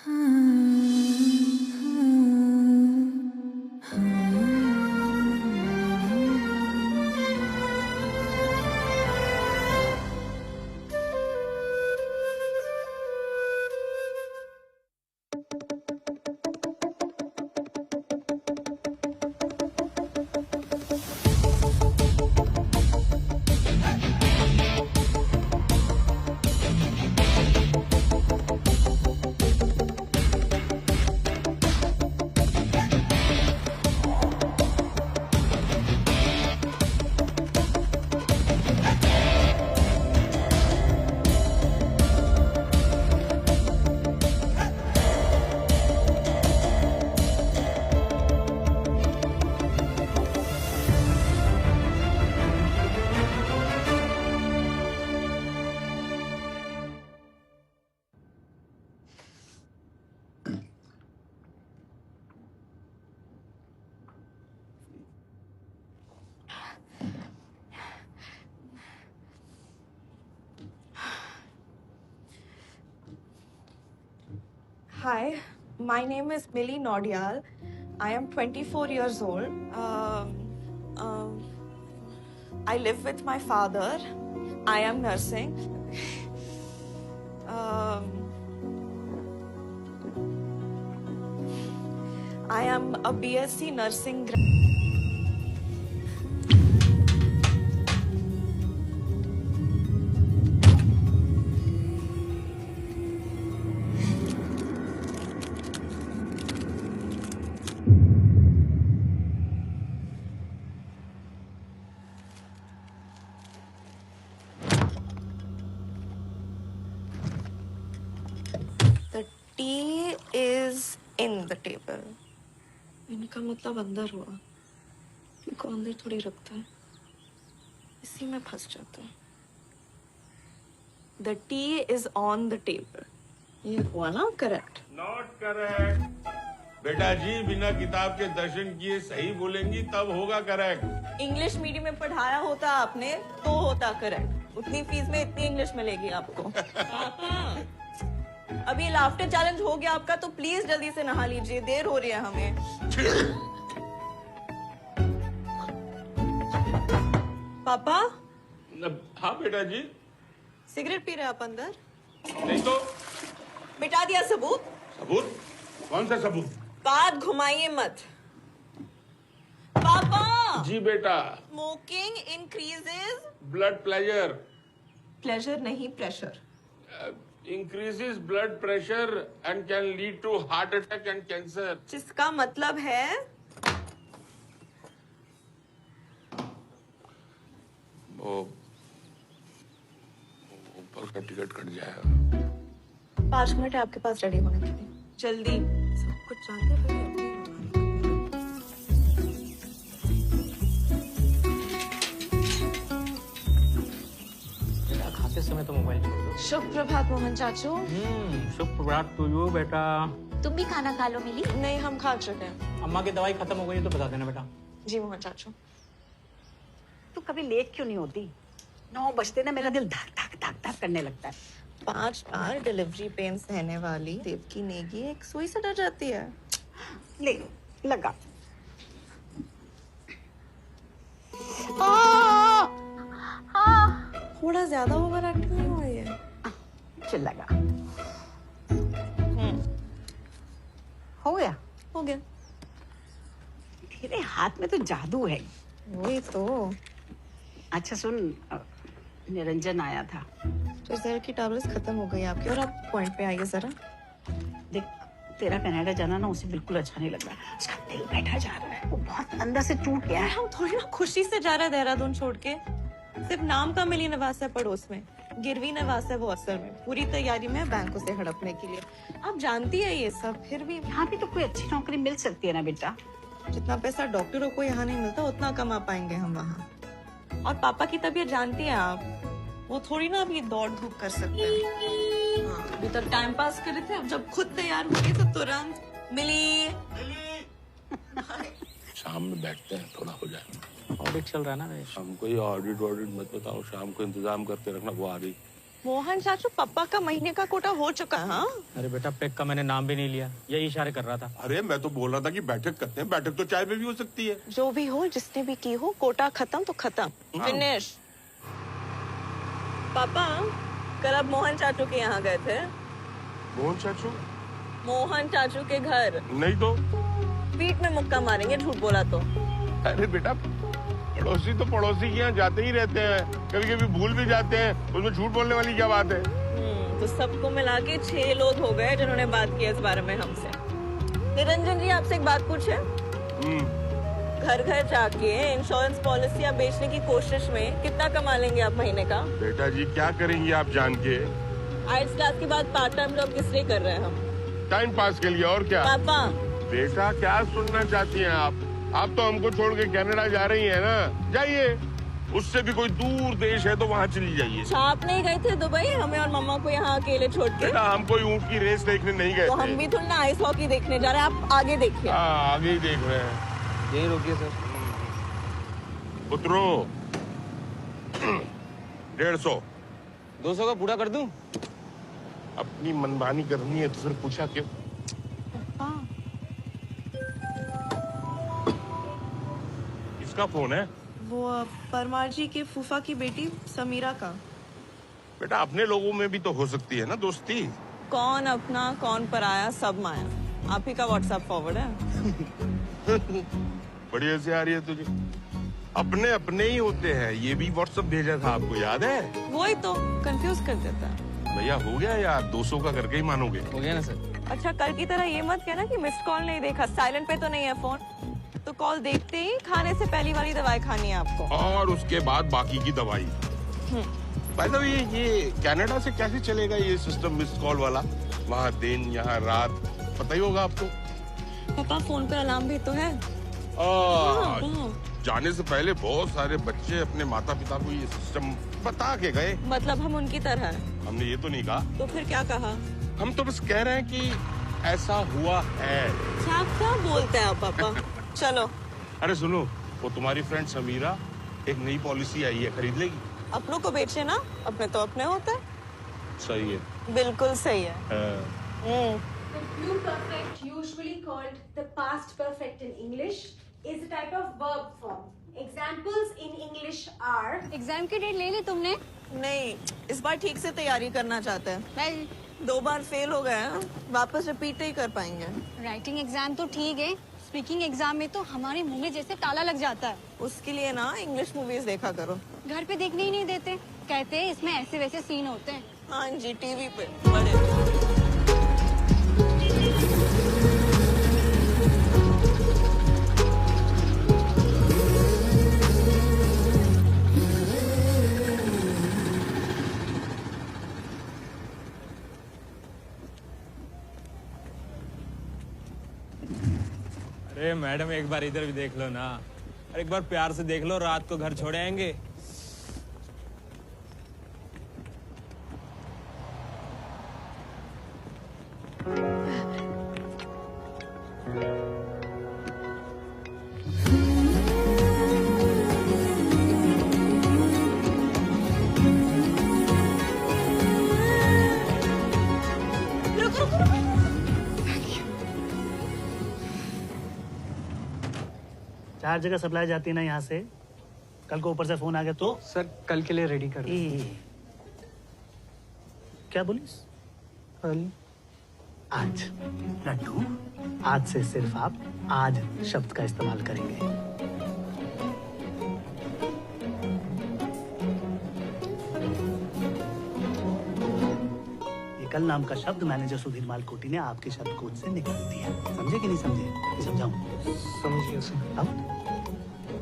Hi, my name is Millie Nordial. I am 24 years old. I live with my father. I am nursing. I am a BSc nursing The tea is in the table. इनका मतलब अंदर हुआ इनको अंदर थोड़ी रखता है इसी में फंस जाता है The tea is on the table. ये हुआ ना करेक्ट नॉट करेक्ट बेटा जी, बिना किताब के दर्शन किए सही बोलेंगी तब होगा करेक्ट। इंग्लिश मीडियम में पढ़ाया होता आपने तो होता करेक्ट। उतनी फीस में इतनी इंग्लिश मिलेगी आपको। अभी लाफ्टर चैलेंज हो गया आपका, तो प्लीज जल्दी से नहा लीजिए, देर हो रही है हमें। पापा। हाँ बेटा जी। सिगरेट पी रहे आप अंदर? नहीं तो। मिटा दिया सबूत? सबूत? कौन सा सबूत? बात घुमाइए मत। पापा। जी बेटा। Smoking increases blood pressure. Pleasure नहीं, pressure. Increases blood pressure and can lead to heart attack and cancer. जिसका मतलब है वो ऊपर का टिकट कट जाएगा। 5 मिनट है आपके पास रेडी होने के लिए। जल्दी। सब कुछ जानते हैं। खाते समय तो मोबाइल छोड़ दो। शुभ प्रभात मोहन चाचू। शुभ प्रभात टू यू बेटा। तुम भी खाना खा लो मिली। नहीं, हम खा चुके हैं। अम्मा की दवाई खत्म हो गई तो बता देना बेटा। जी मोहन चाचू। तू कभी लेट क्यों नहीं होती? 9 बजते ना मेरा दिल धक धक धक धक करने लगता है। 5 बार डिलीवरी पेन सहने वाली देवकी नेगी एक सुई से डर जाती है। ले लगा। थोड़ा ज्यादा ओवर एक्टिंग नहीं हुआ ये? चल लगा। हो गया? हो गया। तेरे हाथ में तो जादू है। वही तो। अच्छा सुन, निरंजन आया था। तो जहर की टैबलेट्स खत्म हो गई आपकी, और आप पॉइंट पे आइए जरा। देख, तेरा कनाडा जाना ना उसे बिल्कुल अच्छा नहीं लग रहा। उसका दिल बैठा जा रहा है, वो बहुत अंदर से टूट गया है। हम थोड़ी ना खुशी से जा रहे हैं देहरादून छोड़ के। सिर्फ नाम का मिली निवास है पड़ोस में, गिरवी निवास है वो असल में। पूरी तैयारी में बैंकों से हड़पने के लिए। आप जानती है ये सब, फिर भी यहाँ भी तो कोई अच्छी नौकरी मिल सकती है ना बेटा। जितना पैसा डॉक्टरों को यहाँ नहीं मिलता उतना कमा पाएंगे हम वहाँ। और पापा की तबीयत जानती है आप, वो थोड़ी ना अभी दौड़ धूप कर सकते हैं। हाँ, अभी तक टाइम पास कर रहे थे, अब जब खुद तैयार हो गए तो तुरंत मिली। शाम में बैठते हैं, थोड़ा हो जाए। ऑडिट चल रहा है ना। शाम को ये ऑडिट मत बताओ, शाम को इंतजाम करके रखना। वो आ रही मोहन चाचू, पापा का महीने का कोटा हो चुका है। हाँ, अरे बेटा, पैक का मैंने नाम भी नहीं लिया, यही इशारे कर रहा था। अरे मैं तो बोल रहा था कि बैठक करते हैं। बैठक तो चाय पे भी हो सकती है। जो भी हो, जिसने भी की हो, कोटा खत्म तो खत्म, फिनिश। पापा, कल आप मोहन चाचू के यहाँ गए थे? मोहन चाचू? मोहन चाचू के घर। नहीं तो। पीठ में मुक्का मारेंगे झूठ बोला तो। अरे बेटा, पड़ोसी तो पड़ोसी के यहाँ जाते ही रहते हैं, कभी कभी भूल भी जाते हैं, उसमें झूठ बोलने वाली क्या बात है? तो सबको मिला के 6 लोग हो गए जिन्होंने बात की इस बारे में हमसे। निरंजन जी, आपसे एक बात पूछे? घर घर जाके इंश्योरेंस पॉलिसियां बेचने की कोशिश में कितना कमा लेंगे आप महीने का? बेटा जी, क्या करेंगे आप जान के? आइट्स क्लास के बाद पार्ट टाइम जॉब किस लिए कर रहे हैं हम? टाइम पास के लिए, और क्या? पापा, बेटा क्या सुनना चाहती हैं आप? आप तो हमको छोड़ के कनाडा जा रही हैं ना, जाइए। उससे भी कोई दूर देश है तो वहाँ चली जाइए। आप नहीं गए थे दुबई हमें और मम्मा को यहाँ अकेले छोड़ के? बेटा, हम कोई ऊँट की रेस देखने नहीं गए तो थे। हम भी थोड़ा ना आइस हॉकी देखने जा रहे हैं, आप आगे देखिए। हाँ, आगे ही देख रहे हैं। यही रोकिए सर। उतरो। 150। 200 का पूरा कर दूं? अपनी मनमानी करनी है तो फिर पूछा क्यों? किसका फोन है? वो परमार जी के फूफा की बेटी समीरा का। बेटा, अपने लोगों में भी तो हो सकती है ना दोस्ती। कौन अपना कौन पराया, सब माया। आप ही का व्हाट्सएप फॉरवर्ड है। बड़ी हंसी आ रही है तुझे। अपने अपने ही होते हैं। ये भी व्हाट्सएप भेजा था, आपको याद है? वही तो कंफ्यूज कर देता है। भैया, हो गया यार, 200 का करके ही मानोगे? हो गया ना सर। अच्छा, कल की तरह ये मत कहना कि मिस्ड कॉल नहीं देखा, साइलेंट पे तो नहीं है फोन। तो कॉल देखते ही खाने से पहली वाली दवाई खानी है आपको, और उसके बाद बाकी की दवाई। बाय द वे, ये कनाडा से कैसे चलेगा ये सिस्टम मिस्ड कॉल वाला? वहाँ दिन, यहाँ रात, पता ही होगा आपको। पापा फोन पे अलार्म भी तो है। जाने से पहले बहुत सारे बच्चे अपने माता पिता को ये सिस्टम बता के गए। मतलब हम उनकी तरह हैं। हमने ये तो नहीं कहा। तो फिर क्या कहा? हम तो बस कह रहे हैं कि ऐसा हुआ है। क्या बोलते हैं आप पापा? चलो। अरे सुनो, वो तुम्हारी फ्रेंड समीरा एक नई पॉलिसी आई है, खरीद लेगी? अपनों को बेचे ना, अपने तो अपने होते हैं। सही है। बिल्कुल सही है। The pluperfect, usually called the past perfect in English, is a type of verb form. Examples in English are. Exam की डेट ले ली तुमने? नहीं, इस बार ठीक से तैयारी करना चाहते हैं। वेल, 2 बार फेल हो गए हैं, वापस रिपीट ही कर पाएंगे। राइटिंग एग्जाम तो ठीक है, स्पीकिंग एग्जाम में तो हमारे मुंह में जैसे ताला लग जाता है। उसके लिए ना इंग्लिश मूवीज देखा करो। घर पे देखने ही नहीं देते, कहते हैं इसमें ऐसे वैसे सीन होते हैं। हाँ जी, टीवी पे बड़े। अरे मैडम, एक बार इधर भी देख लो ना। अरे एक बार प्यार से देख लो, रात को घर छोड़े आएंगे। चार जगह सप्लाई जाती है ना यहाँ से। कल को ऊपर से फोन आ गया तो? सर, कल के लिए रेडी कर दो। क्या बोलिस? कल? आज। लड्डू, आज से सिर्फ आप आज शब्द का इस्तेमाल करेंगे। ये कल नाम का शब्द मैनेजर सुधीर मालकोटी ने आपके शब्दकोश से निकाल दिया। समझे कि नहीं समझे? समझाऊं? समझ गया सर। अब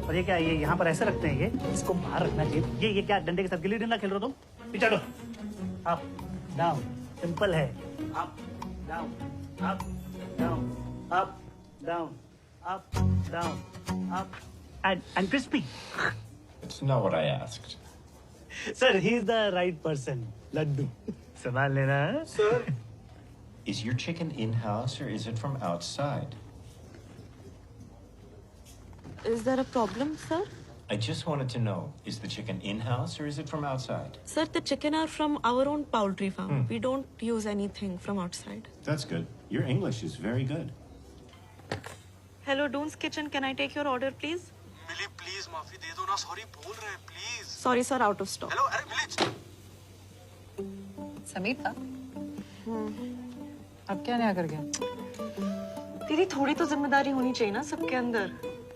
और ये क्या, ये यहाँ पर ऐसे रखते हैं? ये इसको बाहर रखना चाहिए। ये क्या डंडे के साथ गिल्ली डंडा खेल रहे हो तुम? पीछे हटो। अप डाउन, सिंपल है। Up down, up down, up down, up down, up and crispy. It's not what I asked. Sir, he is the right person. लड्डू संभाल लेना। Sir, is your chicken in-house or is it from outside? Is there a problem, sir? I just wanted to know, is the chicken in-house or is it from outside? Sir, the chicken are from our own poultry farm. We don't use anything from outside. That's good. Your English is very good. Hello, Doon's Kitchen. Can I take your order, please? Mili please माफी दे दो ना sorry बोल रहे हैं please Sorry, sir, out of stock. Hello अरे मिली समीर था अब क्या नया कर गया? दीदी थोड़ी तो जिम्मेदारी होनी चाहिए ना सबके अंदर।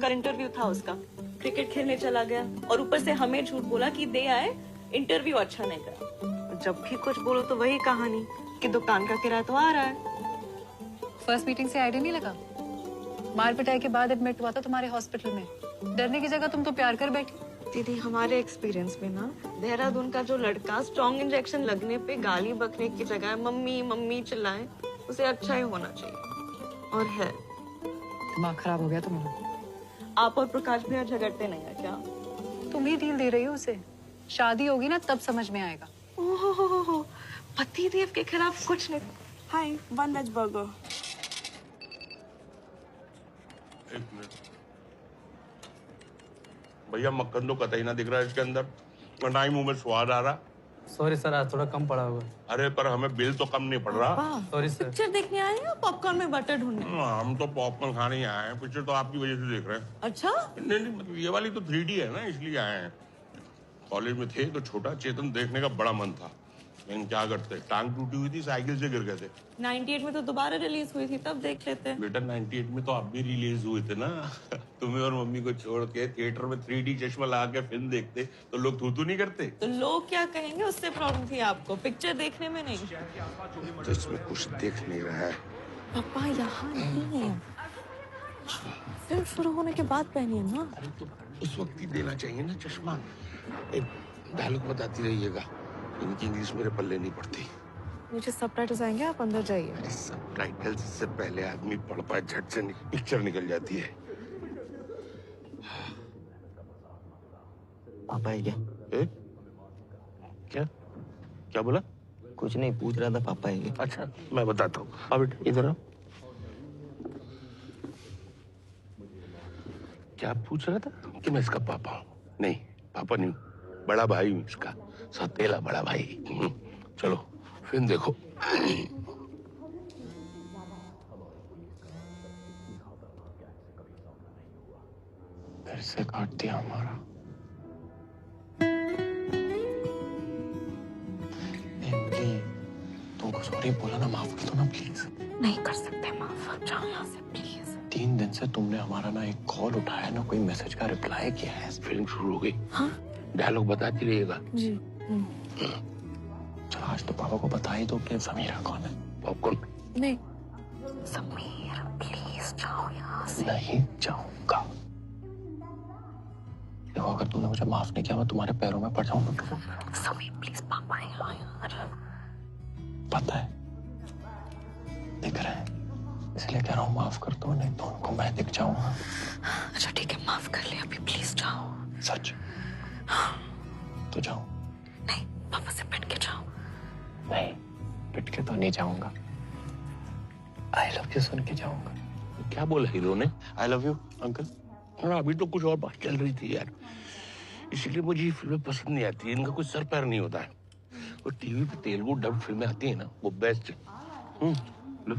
कल इंटरव्यू था उसका, क्रिकेट खेलने चला गया और ऊपर से हमें झूठ बोला कि दे आए, इंटरव्यू अच्छा नहीं गया। जब भी कुछ बोलो तो वही कहानी कि दुकान का किराया तो आ रहा है। फर्स्ट मीटिंग से आइडिया नहीं लगा? मार पिटाई के बाद एडमिट हुआ था तुम्हारे हॉस्पिटल में, डरने की जगह तुम तो प्यार कर बैठी। दीदी हमारे एक्सपीरियंस में ना देहरादून का जो लड़का स्ट्रॉन्ग इंजेक्शन लगने पे गाली बकने की जगह मम्मी मम्मी चिल्लाए, उसे अच्छा ही होना चाहिए। और है दिमाग खराब हो गया तुम्हारा। आप और प्रकाश भैया झगड़ते नहीं है क्या? तुम ही डील दे रही हो उसे, शादी होगी ना तब समझ में आएगा। ओहो, पति देव के खिलाफ कुछ नहीं। हाय, 1 वेज बर्गर। एक मिनट भैया, मक्खन तो कतई ना दिख रहा है इसके अंदर, और ना ही मुंह में स्वाद आ रहा। सॉरी सर, आज थोड़ा कम पड़ा हुआ। अरे पर हमें बिल तो कम नहीं पड़ रहा। Sorry sir. पिक्चर देखने आए हैं पॉपकॉर्न में बटर ढूंढने? हम तो पॉपकॉर्न खाने ही आए हैं, पिक्चर तो आपकी वजह से देख रहे हैं। अच्छा? नहीं मतलब ये वाली तो 3D है ना, इसलिए आए हैं। कॉलेज में थे तो छोटा चेतन देखने का बड़ा मन था, लेकिन क्या करते, टांग टूटी हुई थी, साइकिल से गिर गए थे। 98 में तो दोबारा रिलीज हुई थी, तब देख लेते हैं। बेटा 98 में तो आप भी रिलीज हुए थे ना। तुम्हें और मम्मी को छोड़ के थिएटर में 3D चश्मा लगा के फिल्म देखते तो लोग थू नहीं करते। तो लोग क्या कहेंगे उससे प्रॉब्लम थी आपको, पिक्चर देखने में नहीं। तो इसमें कुछ देख नहीं रहा है। पापा यहाँ नहीं है, फिल्म शुरू होने के बाद पहनिए ना। अरे तो उस वक्त ही देना चाहिए ना चश्मा। एक डायलॉग बताती रहिएगा, इनकी इंग्लिश मेरे पल्ले नहीं पड़ती। मुझे सबटाइटल्स आएंगे, आप अंदर जाइए। सबटाइटल्स से पहले आदमी पढ़ पाए झट से पिक्चर निकल जाती है। पापा है क्या? क्या क्या बोला? कुछ नहीं, पूछ रहा था पापा है क्या? अच्छा मैं बताता हूँ, अब इधर आओ। क्या पूछ रहा था कि मैं इसका पापा हूँ? नहीं पापा नहीं, बड़ा भाई हूँ इसका, सौतेला बड़ा भाई। चलो फिल्म देखो। फिर से काट दिया हमारा। तुमको सॉरी बोला ना, माफ कर दो ना प्लीज। नहीं कर सकते माफ, आप जाओ यहाँ से प्लीज। 3 दिन से तुमने हमारा ना एक कॉल उठाया ना कोई मैसेज का रिप्लाई किया है। फिल्म शुरू हो गई। हाँ डायलॉग बताती रहिएगा जी। चलो आज तो पापा को बता ही दो कि समीरा कौन है। पॉपकॉर्न नहीं, समीर प्लीज जाओ यहाँ से। नहीं जाऊंगा। देखो अगर तूने मुझे माफ नहीं किया मैं तुम्हारे पैरों में पड़ जाऊंगा। समीर प्लीज, पापा यहाँ यार। पता है, दिख रहा है, इसलिए कह रहा हूँ माफ कर दो, नहीं तो उनको मैं दिख जाऊंगा। अच्छा ठीक है, माफ कर ले, अभी प्लीज जाओ। सच? तो जाओ। नहीं, पापा से पिट के जाओ। नहीं, पिट के तो नहीं जाऊंगा, आई लव यू सुन के जाऊंगा। क्या बोला हीरो ने? I love you uncle. अभी तो कुछ और बात चल रही थी यार, इसलिए मुझे ये फिल्में पसंद नहीं आती, इनका कुछ सर पैर नहीं होता है। और टीवी पे तेलुगु डब फिल्में आती है ना, वो बेस्ट है। लो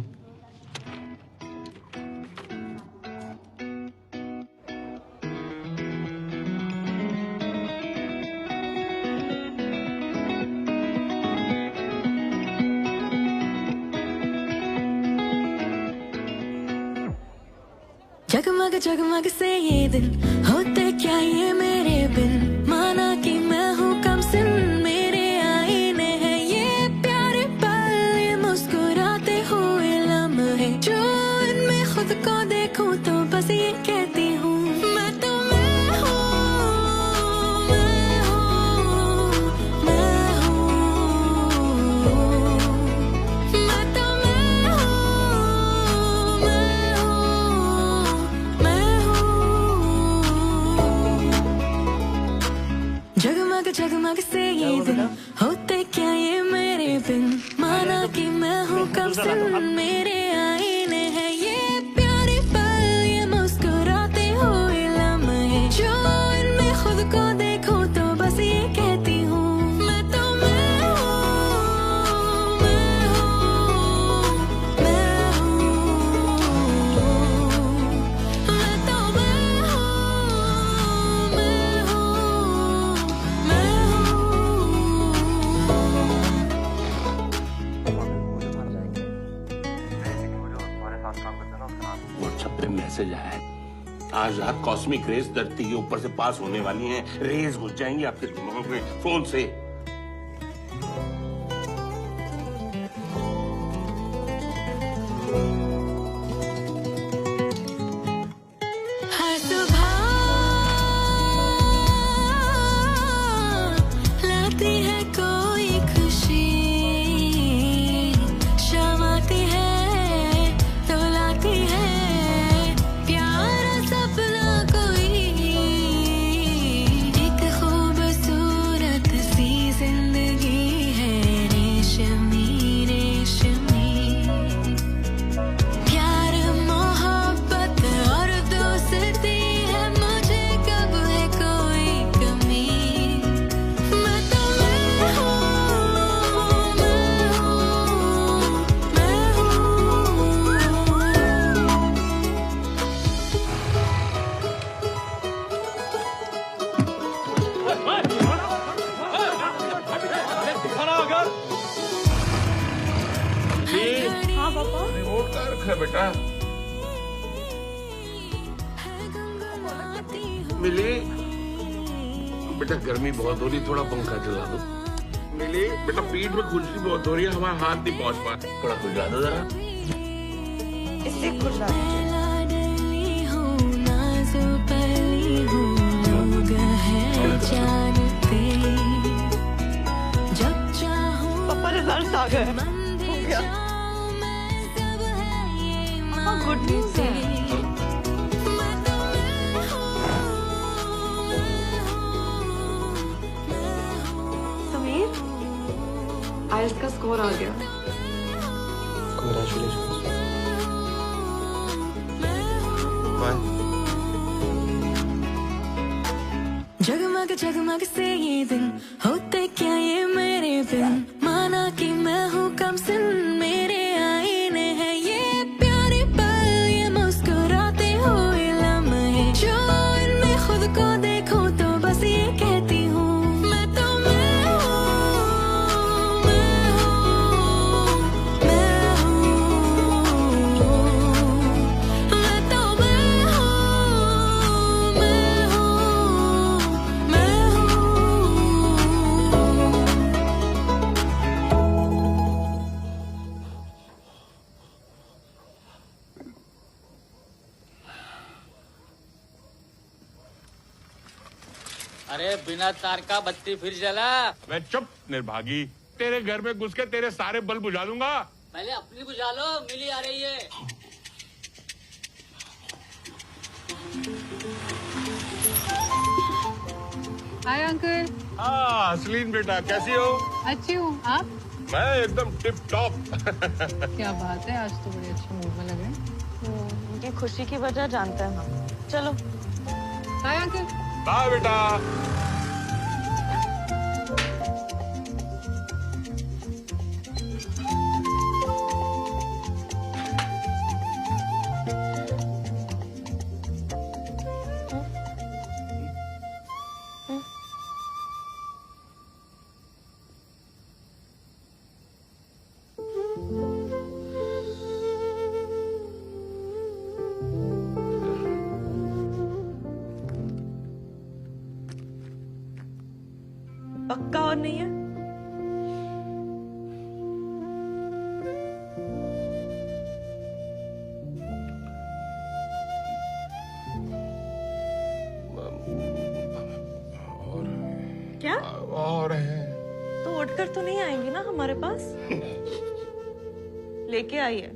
जगमग जगमग से ये दिन होते क्या ये मेरे बिन, माना कि मैं हूँ कम सिन, मेरे आईने हैं ये प्यारे पल, ये मुस्कुराते हुए लम्हे, जो इनमें खुद को देखूं तो बस ये कहती हूँ मैं तो मैं हूँ, मैं हूँ, मैं हूँ, मैं तो मैं हूँ, मैं जगमग जगमग से ये दिन होते क्या ये मेरे बिन, माना कि मैं हूँ कम सिन, मेरे आईने हैं ये प्यारे पल, ये मुस्कुराते हुए लम्हे, जो इनमें मैसेज आया है। आज रात कॉस्मिक रेज धरती के ऊपर से पास होने वाली हैं। रेज घुस जाएंगी आपके दिमाग में फोन से। हर सुबह लाती है कोई खुशी, शाम आती है तो लाती है प्यारा सपना कोई, एक खूबसूरत सी जिंदगी है रेशमी रेशमी, प्यार मोहब्बत और दोस्ती है, मुझे कब है कोई कमी, मैं तो मैं हूँ, मैं हूँ, मैं हूँ। हाँ पापा। रिमोट कहाँ रखा है बेटा? मिली बेटा, गर्मी बहुत हो रही, थोड़ा पंखा चला दो। मिली बेटा, पीठ में खुजली बहुत हो रही है, हमारा हाथ नहीं पहुंच पा, थोड़ा खुजला दो जरा। इससे खुजला दीजिए। लाडली हूँ, नाजुकली हूँ, लोग हैं जानते, जब चाहूँ पापा रिजल्ट आ गए। हो गया। पापा गुड न्यूज है। समीर, आइल्स का स्कोर आ गया। Congratulations. जगमग जगमग से ये दिन होते क्या ये मेरे बिन, माना कि मैं हूँ कम सिन, मेरे आईने हैं ये प्यारे पल, ये मुस्कुराते हुए लम्हे, जो इनमें खुद को देखूं तो बस ये कहती हूँ, मैं तो मैं हूँ, मैं हूँ, मैं हूँ, मैं तो मैं हूँ, मैं हूँ, मैं हूँ। अरे बिना तार का बत्ती फिर जला। मैं चुप निर्भागी, तेरे घर में घुस के तेरे सारे बल्ब बुझा दूंगा। पहले अपनी बुझा लो, मिली आ रही है। Hi uncle. हाँ असलीन बेटा, कैसी हो? अच्छी हूँ, आप? मैं एकदम टिप टॉप। क्या बात है, आज तो बड़े अच्छे मूड में लग रहे हैं। उनकी खुशी की वजह जानते हैं हम। चलो। Hi uncle. बाय बेटा। पक्का और नहीं है? क्या? और है तो उठकर तो नहीं आएंगी ना हमारे पास? लेके आइए।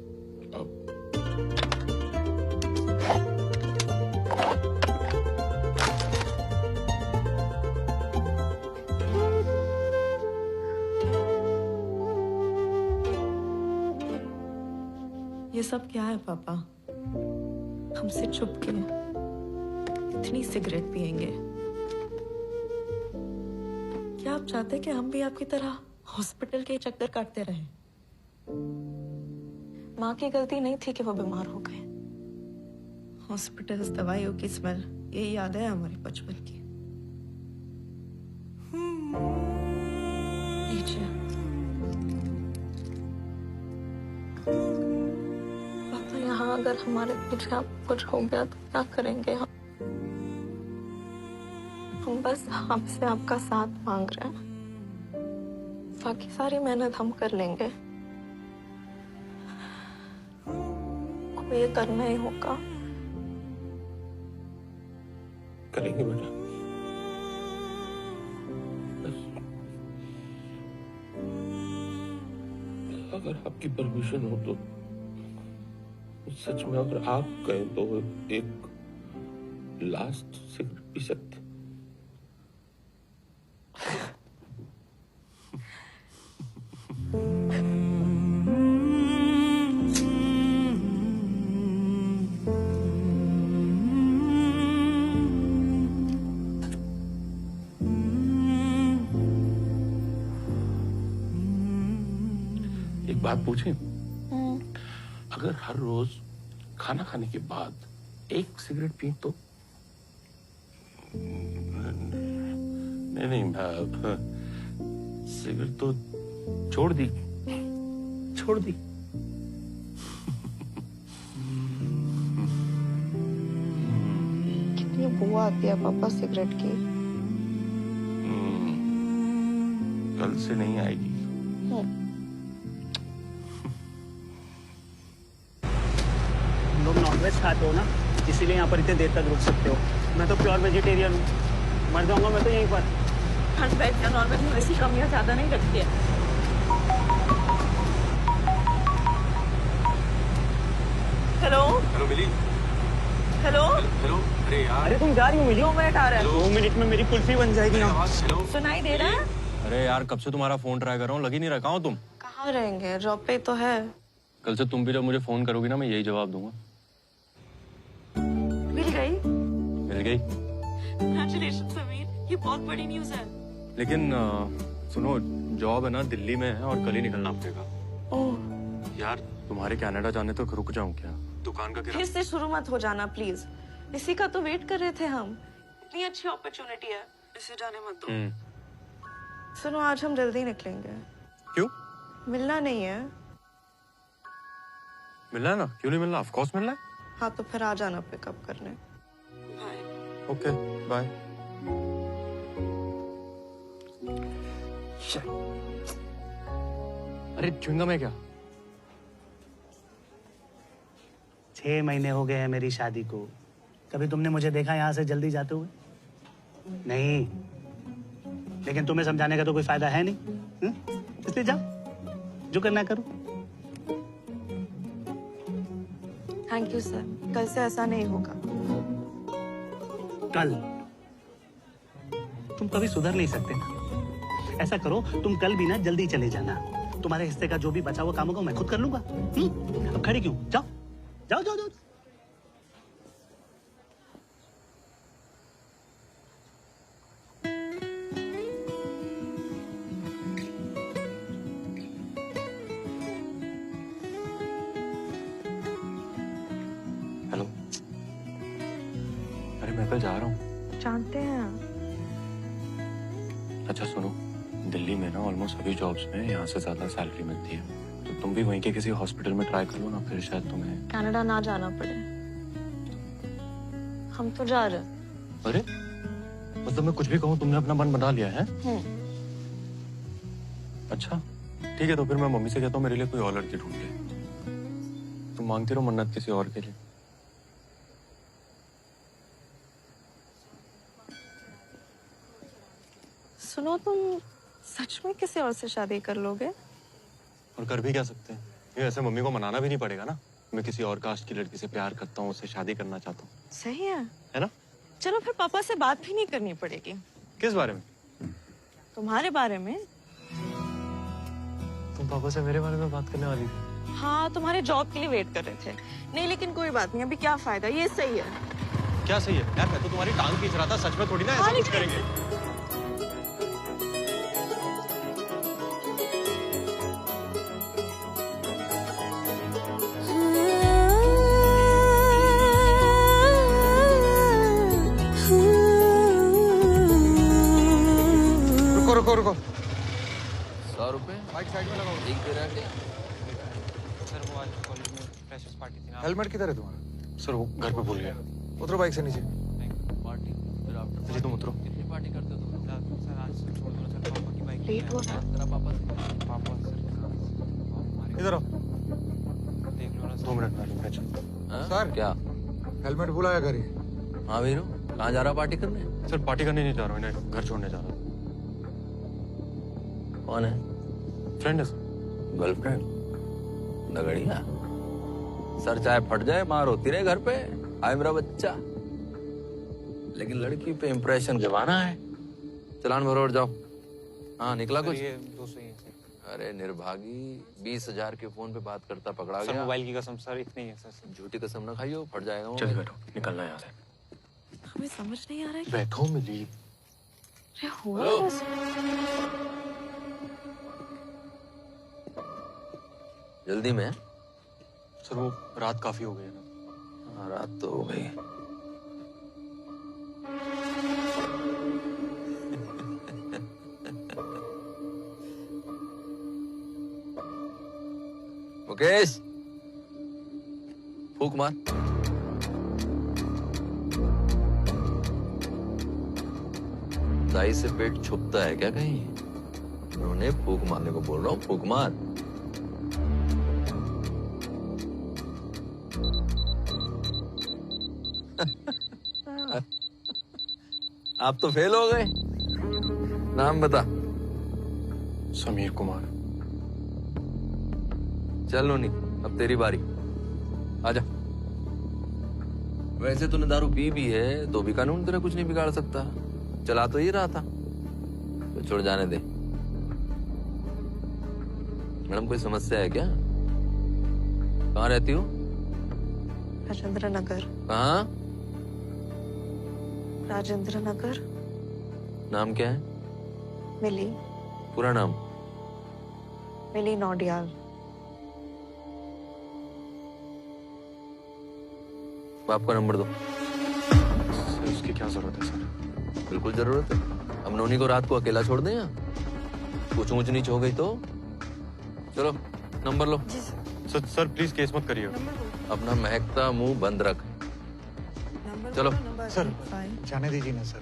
ये सब क्या है पापा? हमसे छुप के इतनी सिगरेट पिएंगे? क्या आप चाहते कि हम भी आपकी तरह हॉस्पिटल के चक्कर काटते रहें? माँ की गलती नहीं थी कि वो बीमार हो गए। हॉस्पिटल, दवाइयों की स्मेल, यही याद है हमारे बचपन की। नीचे पापा यहाँ अगर हमारे पीछे अब कुछ हो गया तो क्या करेंगे हम? हम बस आपसे आपका साथ मांग रहे हैं, बाकी सारी मेहनत हम कर लेंगे। अब ये करना ही होगा। करेंगे बेटा, बस अगर आपकी परमिशन हो तो सच में अगर आप कहें तो एक लास्ट सिगरेट पी सकते। एक बात पूछें? अगर हर रोज खाना खाने के बाद एक सिगरेट पी तो? नहीं, सिगरेट तो छोड़ दी। कितनी बू आती है पापा सिगरेट की। कल से नहीं आएगी। तुम नॉनवेज खाते हो ना, इसीलिए यहाँ पर इतने देर तक रुक सकते हो। मैं तो प्योर वेजिटेरियन हूँ, मर जाऊंगा मैं तो यहीं पर। वेज या नॉनवेज में वैसी कमियां ज्यादा नहीं रखती है। हेलो मिली। हेलो। अरे यार, अरे तुम जा रही हो मिली? 2 मिनट आ रहा है। 2 मिनट में मेरी कुल्फी बन जाएगी यहाँ। सुनाई दे रहा है? अरे यार, कब से तुम्हारा फोन ट्राई कर रहा हूँ, लग ही नहीं रहा। कहाँ हो तुम? कहाँ रहेंगे, जॉब पे तो है। कल से तुम भी जब मुझे फोन करोगी ना, मैं यही जवाब दूंगा। मिल गई? मिल गई। Congratulations, समीर, ये बहुत बड़ी न्यूज़ है। लेकिन सुनो, जॉब है ना दिल्ली में है और कल ही निकलना पड़ेगा। ओह यार, तुम्हारे कनाडा जाने तक रुक जाऊं क्या? दुकान का फिर से शुरू मत हो जाना प्लीज। इसी का तो वेट कर रहे थे हम। इतनी अच्छी अपॉर्चुनिटी है, इसे जाने मत दो। सुनो, आज हम जल्दी निकलेंगे। क्यों? मिलना नहीं है। मिलना है ना? क्यों नहीं मिलना? ऑफ कोर्स मिलना है। हाँ तो फिर आ जाना पिकअप करने। Okay, bye. अरे च्युइंगम है क्या? 6 महीने हो गए हैं मेरी शादी को। कभी तुमने मुझे देखा यहाँ से जल्दी जाते हुए? नहीं। लेकिन तुम्हें समझाने का तो कोई फायदा है नहीं, इसलिए जाओ, जो करना करो। थैंक यू सर, कल से ऐसा नहीं होगा। कल? तुम कभी सुधर नहीं सकते ना। ऐसा करो, तुम कल भी ना जल्दी चले जाना। तुम्हारे हिस्से का जो भी बचा हुआ काम होगा मैं खुद कर लूंगा। अब खड़ी क्यों? जाओ जाओ जाओ जाओ। हेलो। अरे मैं कल जा रहा हूँ। जानते हैं। अच्छा सुनो, दिल्ली में ना ऑलमोस्ट सभी जॉब्स में यहाँ से ज्यादा सैलरी मिलती है, तो तुम भी वहीं के किसी हॉस्पिटल में ट्राई कर लो ना, फिर शायद तुम्हें कनाडा ना जाना पड़े। हम तो जा रहे हैं। अरे मतलब मैं कुछ भी कहूँ, तुमने अपना मन बना लिया है? अच्छा ठीक है, तो फिर मैं मम्मी से कहता हूँ मेरे लिए कोई और लड़की ढूंढ ले। तुम मांगती रहो मन्नत किसी और के लिए। सुनो, तुम सच में किसी और से शादी कर लोगे? और कर भी क्या सकते हैं? ये ऐसे मम्मी को मनाना भी नहीं पड़ेगा ना। मैं किसी और कास्ट की लड़की से प्यार करता हूँ, उससे शादी करना चाहता हूँ। सही है ना? चलो फिर पापा से बात भी नहीं करनी पड़ेगी। किस बारे में? तुम्हारे बारे में। तुम पापा से मेरे बारे में बात करने वाली थी? हाँ, तुम्हारे जॉब के लिए वेट कर रहे थे। नहीं लेकिन कोई बात नहीं, अभी क्या फायदा, ये सही है। क्या सही है यार? मैं तो तुम्हारी टांग खींच रहा था, सच में थोड़ी ना ऐसा कुछ करेंगे। रुको रुको। 100 रुपए? राइट साइड में लगाओ। एक दे रहा है सर, वो आज कॉलेज में फ्रेशर्स पार्टी थी ना। हेलमेट किधर है तुम्हारा? सर वो घर पे भूल गया। उतरो बाइक से नीचे। पार्टी फिर आफ्टर जी तुम उतरो। कितनी पार्टी करते हो तुम लोग? सर आज से छोड़ दो सर, पापा की बाइक लेट हो रहा है। तेरा पापा से पापा सर इधर आओ। देख लो ना 2 मिनट में मैं चलता सर क्या? हेलमेट भुलाया घर ही। हाँ वीरू, कहाँ जा रहा पार्टी करने? हूँ। सर पार्टी करने नहीं जा रहा हूँ, इन्हें घर छोड़ने जा रहा हूँ। कौन है? फ्रेंड है सर। गर्लफ्रेंड? लगड़िया? सर चाहे फट जाए, मार होती रहे घर पे। आए मेरा बच्चा। लेकिन लड़की पे इम्प्रेशन जमाना है। चलान भरो और जाओ। हाँ निकला कुछ? ये 200 ही है सर। अरे निर्भागी, 20,000 के फोन पे बात करता पकड़ा सर गया। मोबाइल की कसम सर, इतनी है सर। झूठी कसम ना खाइयो, फट जाएगा चल मोबाइल। बैठो, निकलना यहाँ से। हमें समझ नहीं आ रहा है। बैठो मिली। अरे हुआ कैसे? जल्दी में? सर वो रात काफी हो गई है ना। हाँ रात तो हो गई। मुकेश, फूक मार। दाई से पेट छुपता है क्या कहीं? उन्होंने फूक मारने को बोल रहा हूँ, फूक मार। आप तो फेल हो गए। नाम बता। समीर कुमार। चल नोनी, अब तेरी बारी। आजा। वैसे तूने दारू पी भी है तो भी कानून तेरा कुछ नहीं बिगाड़ सकता। चला तो ही रहा था, तो छोड़ जाने दे। मैडम कोई समस्या है क्या? कहाँ रहती हो? राजेंद्र नगर। कहाँ? राजेंद्र नगर। नाम क्या है? मिली। पूरा नाम? मिली नौडियाल। बाप का नंबर दो। सर उसकी क्या जरूरत है सर? बिल्कुल जरूरत है। अब नोनी को रात को अकेला छोड़ दें या कुछ ऊंच नीच हो गई तो? चलो number low. Sir please case मत करिए। अपना महकता मुंह बंद रख। चलो। सर जाने दीजिए ना सर,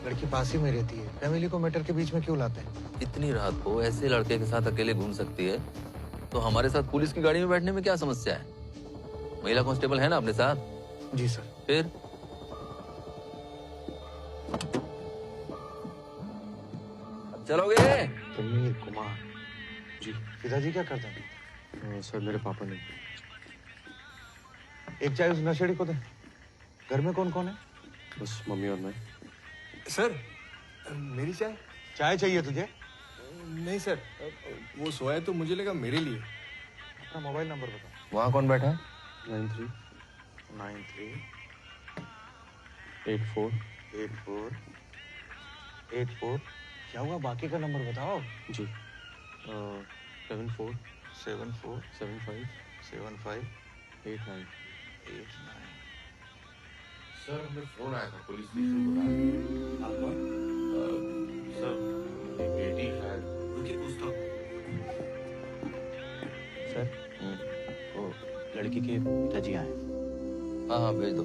लड़की पास ही में रहती है, फैमिली को मैटर के बीच में क्यों लाते हैं? इतनी रात को ऐसे लड़के के साथ अकेले घूम सकती है तो हमारे साथ पुलिस की गाड़ी में बैठने में क्या समस्या है? महिला कांस्टेबल है ना अपने साथ? जी सर। फिर अब चलोगे? समीर कुमार जी। पिताजी क्या करते हैं? सर मेरे पापा ने। एक चाय उस नशेड़ी को दे। घर में कौन कौन है? बस मम्मी और मैं। सर मेरी चाय। चाय चाहिए तुझे? नहीं सर, वो सोया तो मुझे लगा मेरे लिए। अपना मोबाइल नंबर बता। वहाँ कौन बैठा है? 93948484। क्या हुआ? बाकी का नंबर बताओ। जी 74 7475 89। सर हमें फोन आया था पुलिस स्टेशन को। सर मेरी बेटी शायद। रुकिए पूछता हूँ। सर वो लड़की के पिताजी आए। हाँ हाँ भेज दो।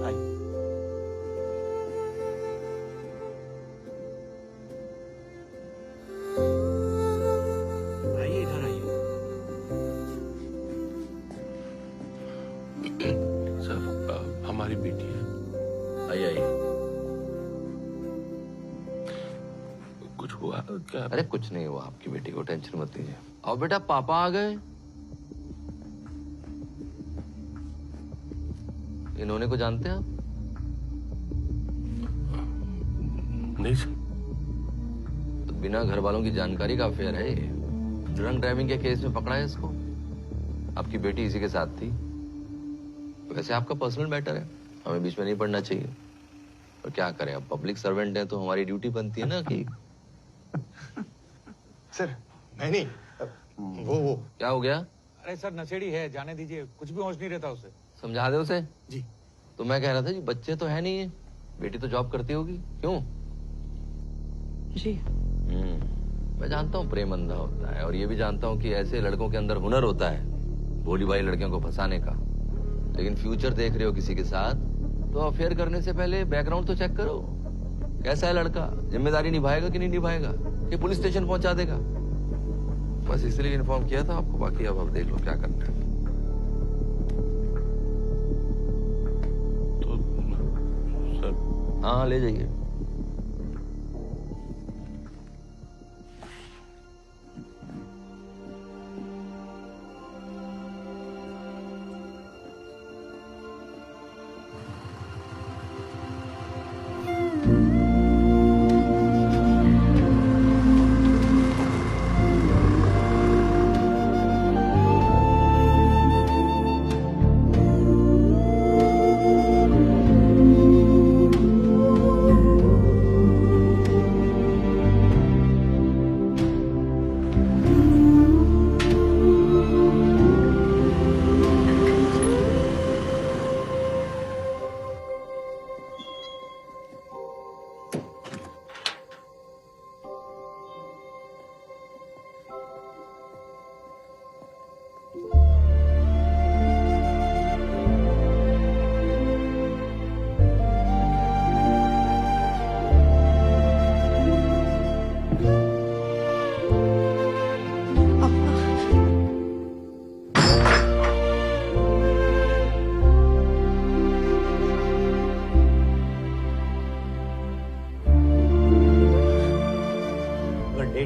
आइए। आइए इधर आइए। सर हमारी बेटी है। आइए आइए। कुछ हुआ क्या? अरे कुछ नहीं हुआ, आपकी बेटी को टेंशन मत लीजिए। आओ बेटा, पापा आ गए। इन्होंने को जानते हैं आप? नहीं सर। तो बिना घर वालों की जानकारी का अफेयर है ये। ड्रंक ड्राइविंग के केस में पकड़ा है इसको। आपकी बेटी इसी के साथ थी। वैसे आपका पर्सनल मैटर है, हमें बीच में नहीं पड़ना चाहिए। और क्या करें, अब पब्लिक सर्वेंट हैं तो हमारी ड्यूटी बनती है ना कि सर नहीं वो क्या हो गया? अरे सर नशेड़ी है, जाने दीजिए, कुछ भी होश नहीं रहता उसे। समझा दे उसे। जी। तो मैं कह रहा था जी, बच्चे तो है नहीं है, बेटी तो जॉब करती होगी, क्यों? जी। मैं जानता हूँ प्रेम अंधा होता है, और ये भी जानता हूँ कि ऐसे लड़कों के अंदर हुनर होता है भोली भाली लड़कियों को फंसाने का। लेकिन फ्यूचर देख रहे हो किसी के साथ, तो अफेयर करने से पहले बैकग्राउंड तो चेक करो। कैसा है लड़का, जिम्मेदारी निभाएगा कि नहीं निभाएगा, कि पुलिस स्टेशन पहुंचा देगा। बस इसलिए इन्फॉर्म किया था आपको, बाकी अब देख लो क्या करना है। तो सर हाँ ले जाइए।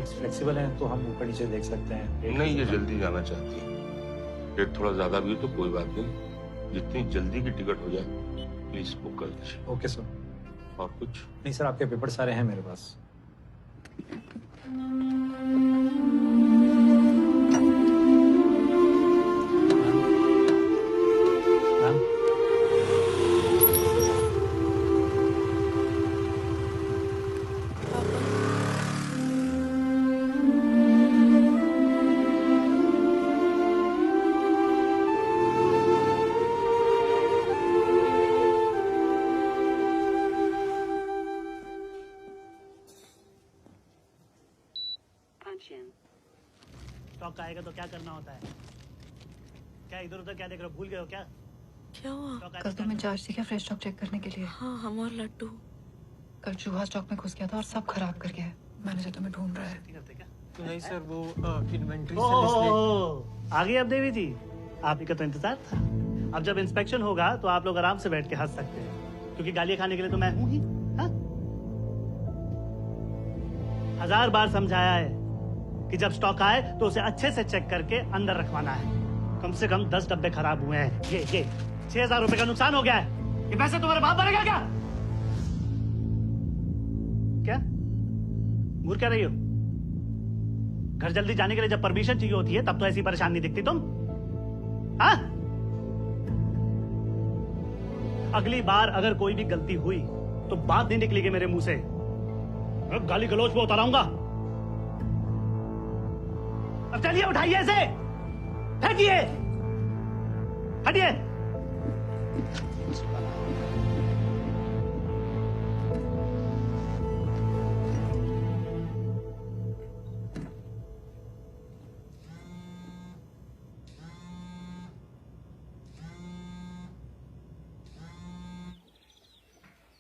फ्लेक्सिबल है तो हम ऊपर नीचे देख सकते हैं। नहीं, ये जल्दी जाना चाहती है। रेट थोड़ा ज्यादा भी हो तो कोई बात नहीं, जितनी जल्दी की टिकट हो जाए प्लीज बुक कर दीजिए। Okay sir. और कुछ नहीं सर, आपके पेपर सारे हैं मेरे पास। स्टॉक आएगा तो क्या करना होता है? क्या इधर उधर क्या देख रहे हो, भूल गए हो क्या? क्या हुआ? कल तुम्हें चार्ज थी क्या फ्रेश स्टॉक चेक करने के लिए? हाँ, हम और लट्टू। कल चूहा स्टॉक में घुस गया था और सब खराब कर गया है। मैनेजर तुम्हें ढूंढ रहा है। तो नहीं सर, वो इन्वेंट्री से इसलिए। आ गई अब देवी जी, आप ही का तो इंतजार था। अब जब इंस्पेक्शन होगा तो आप लोग आराम से बैठ के हंस सकते हैं, क्योंकि गालियां खाने के लिए तो मैं हूं ही। हाँ? 1000 बार समझाया है कि जब स्टॉक आए तो उसे अच्छे से चेक करके अंदर रखवाना है। कम से कम 10 डब्बे खराब हुए हैं। ये 6000 रुपए का नुकसान हो गया है। ये पैसे तुम्हारे बाप भरेगा क्या? क्या घूर क्या रही हो? घर जल्दी जाने के लिए जब परमिशन चाहिए होती है तब तो ऐसी परेशान नहीं दिखती तुम। हाँ? अगली बार अगर कोई भी गलती हुई तो बात नहीं निकलेगी मेरे मुंह से। गाली गलौज पे उतर आऊंगा। अब चलिए, उठाइए इसे, फेंकिए, हटिए।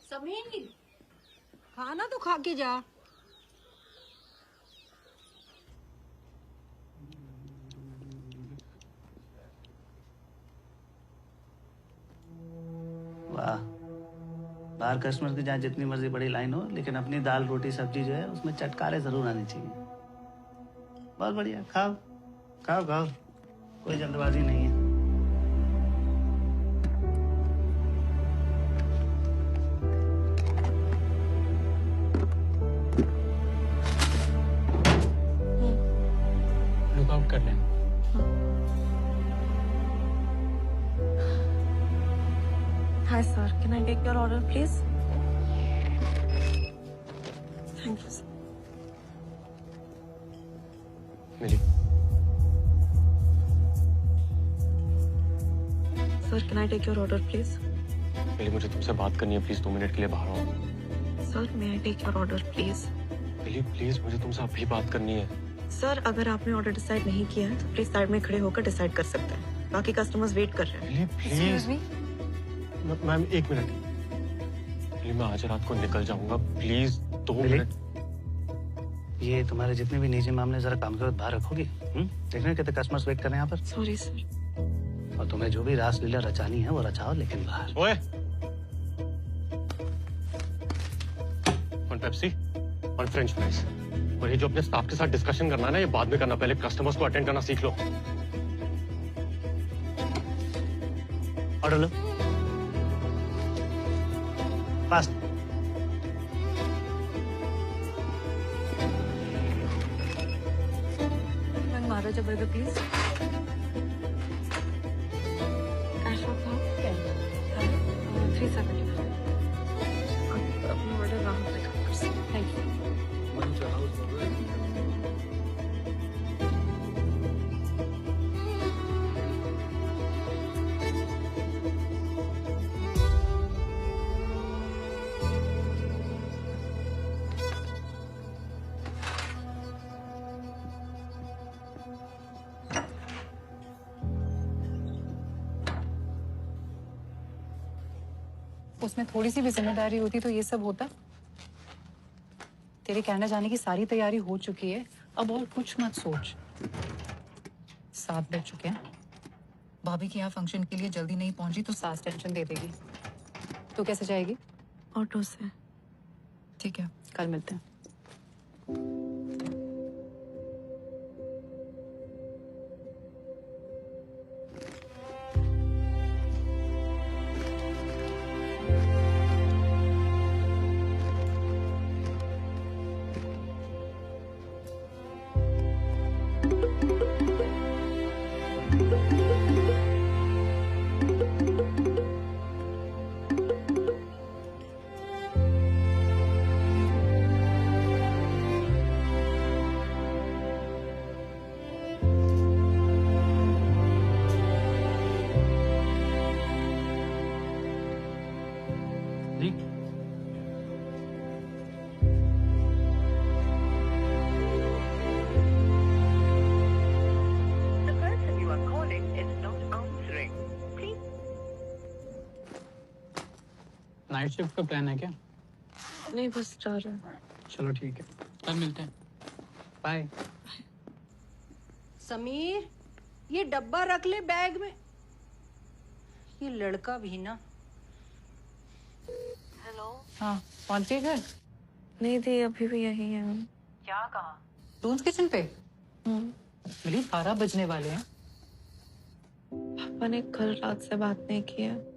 समीर, खाना तो खा के जा। वाह, बाहर कस्टमर की जहाँ जितनी मर्जी बड़ी लाइन हो, लेकिन अपनी दाल रोटी सब्जी जो है उसमें चटकारे जरूर आनी चाहिए। बहुत बढ़िया, खाओ खाओ खाओ, कोई जल्दबाजी नहीं है। लुक आउट कर लें। Hi sir, can I take your order please? Thank you sir. Milli. Sir, can I take your order please? मिली, मुझे तुमसे बात करनी है, प्लीज 2 मिनट के लिए बाहर आओ। Sir, may I take your order please? Mili please, मुझे तुमसे अभी बात करनी है। सर, अगर आपने ऑर्डर डिसाइड नहीं किया है तो प्लीज साइड में खड़े होकर डिसाइड कर सकते हैं। बाकी कस्टमर्स वेट कर रहे हैं। Please ma'am 1 minute. मैं आज रात को निकल जाऊंगा, प्लीज 2 मिनट। ये तुम्हारे जितने भी निजी मामले जरा काम के बाहर रखोगी। देखना कितने कस्टमर्स वेट कर रहे हैं यहाँ पर। Sorry sir. और तुम्हें जो भी रासलीला रचानी है वो रचाओ, लेकिन बाहर। ओए, one Pepsi, one French fries. और ये जो अपने स्टाफ के साथ डिस्कशन करना है ना, ये बाद में करना, पहले कस्टमर्स को अटेंड करना सीख लो। ऑर्डर लो फास्ट। Maharaja burger please. अपना ऑर्डर वहाँ पे कर सकते हैं। उसमें थोड़ी सी भी जिम्मेदारी होती तो ये सब होता। तेरे कनाडा जाने की सारी तैयारी हो चुकी है, अब और कुछ मत सोच। 7 बज चुके हैं। भाभी के यहाँ फंक्शन के लिए जल्दी नहीं पहुंची तो सास टेंशन दे देगी। तो कैसे जाएगी? ऑटो से। ठीक है, कल मिलते हैं। नाइट शिफ्ट का प्लान है क्या? नहीं, बस जा रहे हैं। चलो ठीक है, कल मिलते हैं। बाय। समीर, ये डब्बा रख ले बैग में। ये लड़का भी ना। हेलो। हाँ, पहुंच गए घर? नहीं थी, अभी भी यही है। क्या कहा? टून्स किचन पे? मिली 12 बजने वाले हैं। पापा ने कल रात से बात नहीं की है।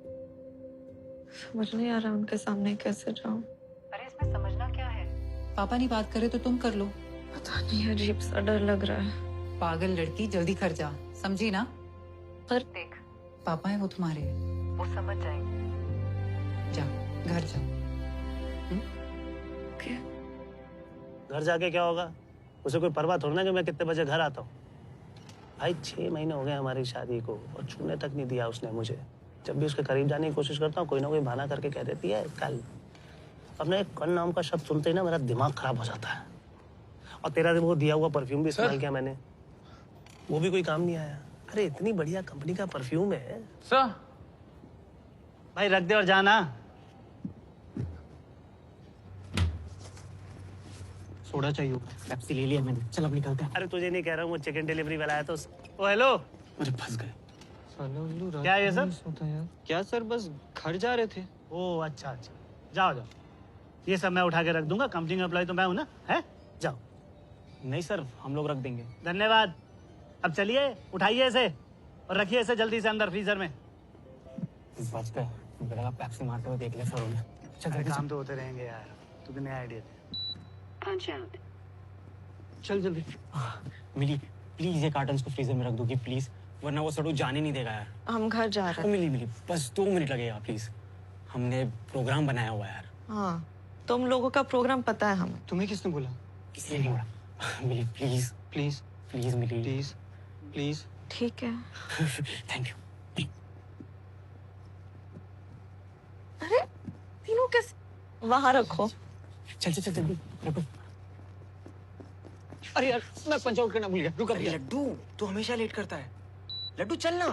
समझ नहीं आ रहा उनके सामने कैसे जाऊं। अरे इसमें समझना क्या है? पापा नहीं बात करे तो तुम कर लो। पता नहीं, अजीब सा डर लग रहा है। पागल लड़की, जल्दी घर जा, समझी ना? पर देख, पापा है वो तुम्हारे, वो समझ जाएंगे। जा, घर जा। घर जाके क्या होगा? उसे कोई परवाह थोड़ी ना कि मैं कितने बजे घर आता हूँ। भाई 6 महीने हो गए हमारी शादी को और छूने तक नहीं दिया उसने मुझे। जब भी उसके करीब जाने की कोशिश करता हूँ, कोई ना कोई बहाना करके कह देती है कल। अपने कल नाम का शब्द सुनते ही ना मेरा दिमाग खराब हो जाता है। और तेरा वो दिया हुआ परफ्यूम भी इस्तेमाल किया मैंने, वो भी कोई काम नहीं आया। अरे इतनी बढ़िया कंपनी का परफ्यूम है। सर भाई रख दे और जाना। सोडा चाहिए, पेप्सी ले लिया मैंने। चल अब निकलते हैं। अरे तुझे नहीं कह रहा हूँ, वो चिकन डिलीवरी वाला आया तो। ओ हेलो। अरे फंस गए। क्या है ये सर? क्या सर, बस घर जा रहे थे। ओ अच्छा अच्छा, जाओ जाओ, ये सब मैं उठा के रख दूंगा। कंपनी का एम्प्लॉय तो मैं हूँ ना, है? जाओ। नहीं सर, हम लोग रख देंगे। धन्यवाद। अब चलिए, उठाइए इसे और रखिए इसे जल्दी से अंदर फ्रीजर में। बच गए, मेरा पेप्सी मारते हुए देख ले सर उन्हें। चल काम तो होते रहेंगे यार, तू भी नया आइडिया दे। चल जल्दी। मिली प्लीज ये कार्टन्स को फ्रीजर में रख दोगी प्लीज, वरना वो सड़ू जाने नहीं देगा यार। हम घर जा रहे हैं। मिली बस 2 मिनट लगेगा प्लीज, हमने प्रोग्राम बनाया हुआ है यार। हाँ, तुम लोगों का प्रोग्राम पता है हमें। तुम्हें किसने बोला? किसी ने बोला। Mili please please please Mili please please. ठीक है। Thank you. अरे तीनों कैसे? वहां रखो। चल चल चल जल्दी रखो। अरे यार मैं पंच आउट करना भूल गया, रुक। अरे लड्डू, तू हमेशा लेट करता है। लड्डू चलना।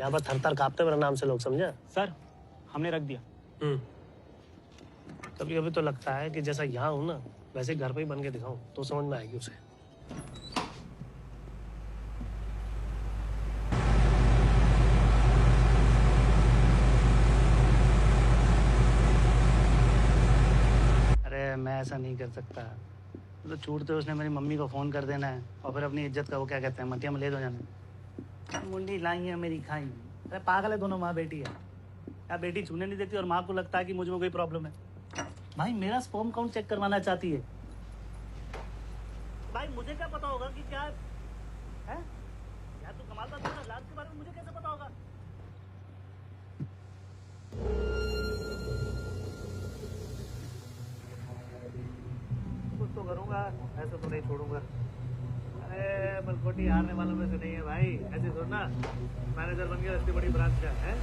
यहाँ पर थर-थर कांपते मेरे नाम से लोग, समझा? सर हमने रख दिया। कभी कभी तो लगता है कि जैसा यहाँ हूँ ना वैसे घर पे ही बन के दिखाऊं तो समझ में आएगी उसे। अरे मैं ऐसा नहीं कर सकता। तो छूटते उसने मेरी मम्मी को फोन कर देना है और फिर अपनी इज्जत का वो क्या कहते हैं मटिया में ले दो जाना। मुंडी लाई है मेरी खाई। अरे पागल है दोनों माँ बेटी है। क्या बेटी छूने नहीं देती और माँ को लगता है कि मुझ में कोई प्रॉब्लम है। भाई मेरा स्पर्म काउंट चेक करवाना चाहती है। भाई मुझे क्या पता होगा कि क्या है? यार तू कमाल बात कर रहा है, लाज के बारे में मुझे कैसे पता होगा? कुछ तो करूंगा, ऐसे तो नहीं छोड़ूंगा। अरे बलकोटी हारने वालों में से नहीं है भाई। ऐसे सुनना, मैनेजर बन गया इतनी बड़ी ब्रांच का है।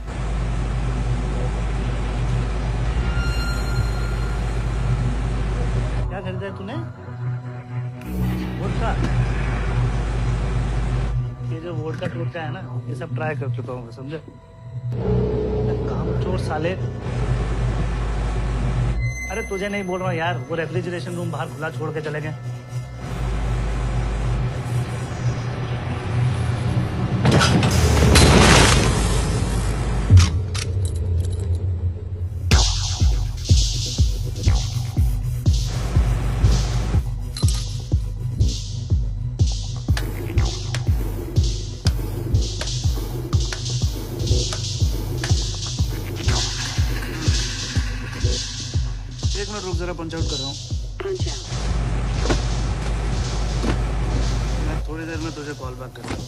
क्या खरीदा है तूने? वोडका। ये जो वोडका टूटका है ना, ये सब ट्राई कर चुका हूँ, समझे? कामचोर साले। अरे तुझे नहीं बोल रहा हूँ यार, वो रेफ्रिजरेशन रूम बाहर खुला छोड़ के चले गए। एक मिनट रुक, जरा पंच आउट कर रहा हूँ। मैं थोड़ी देर में तुझे कॉल बैक करता हूँ।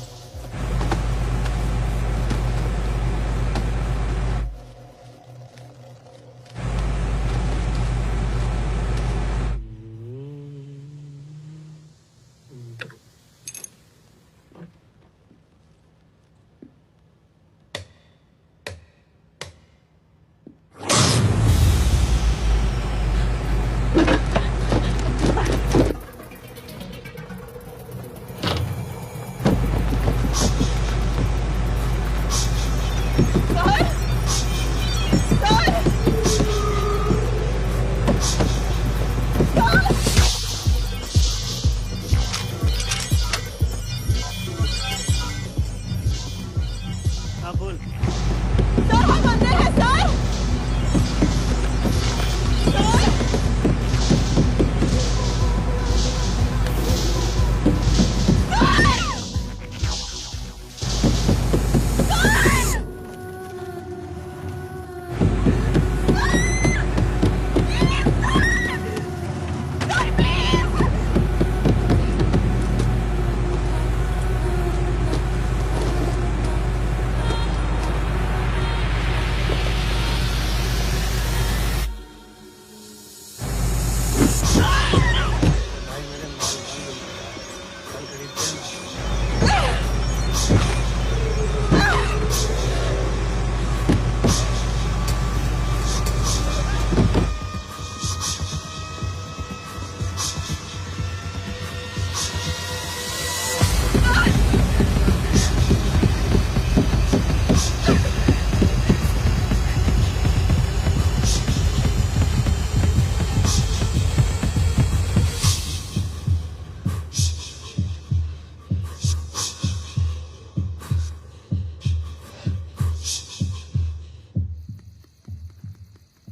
हाँ बोल। सर हम अंदर हैं सर।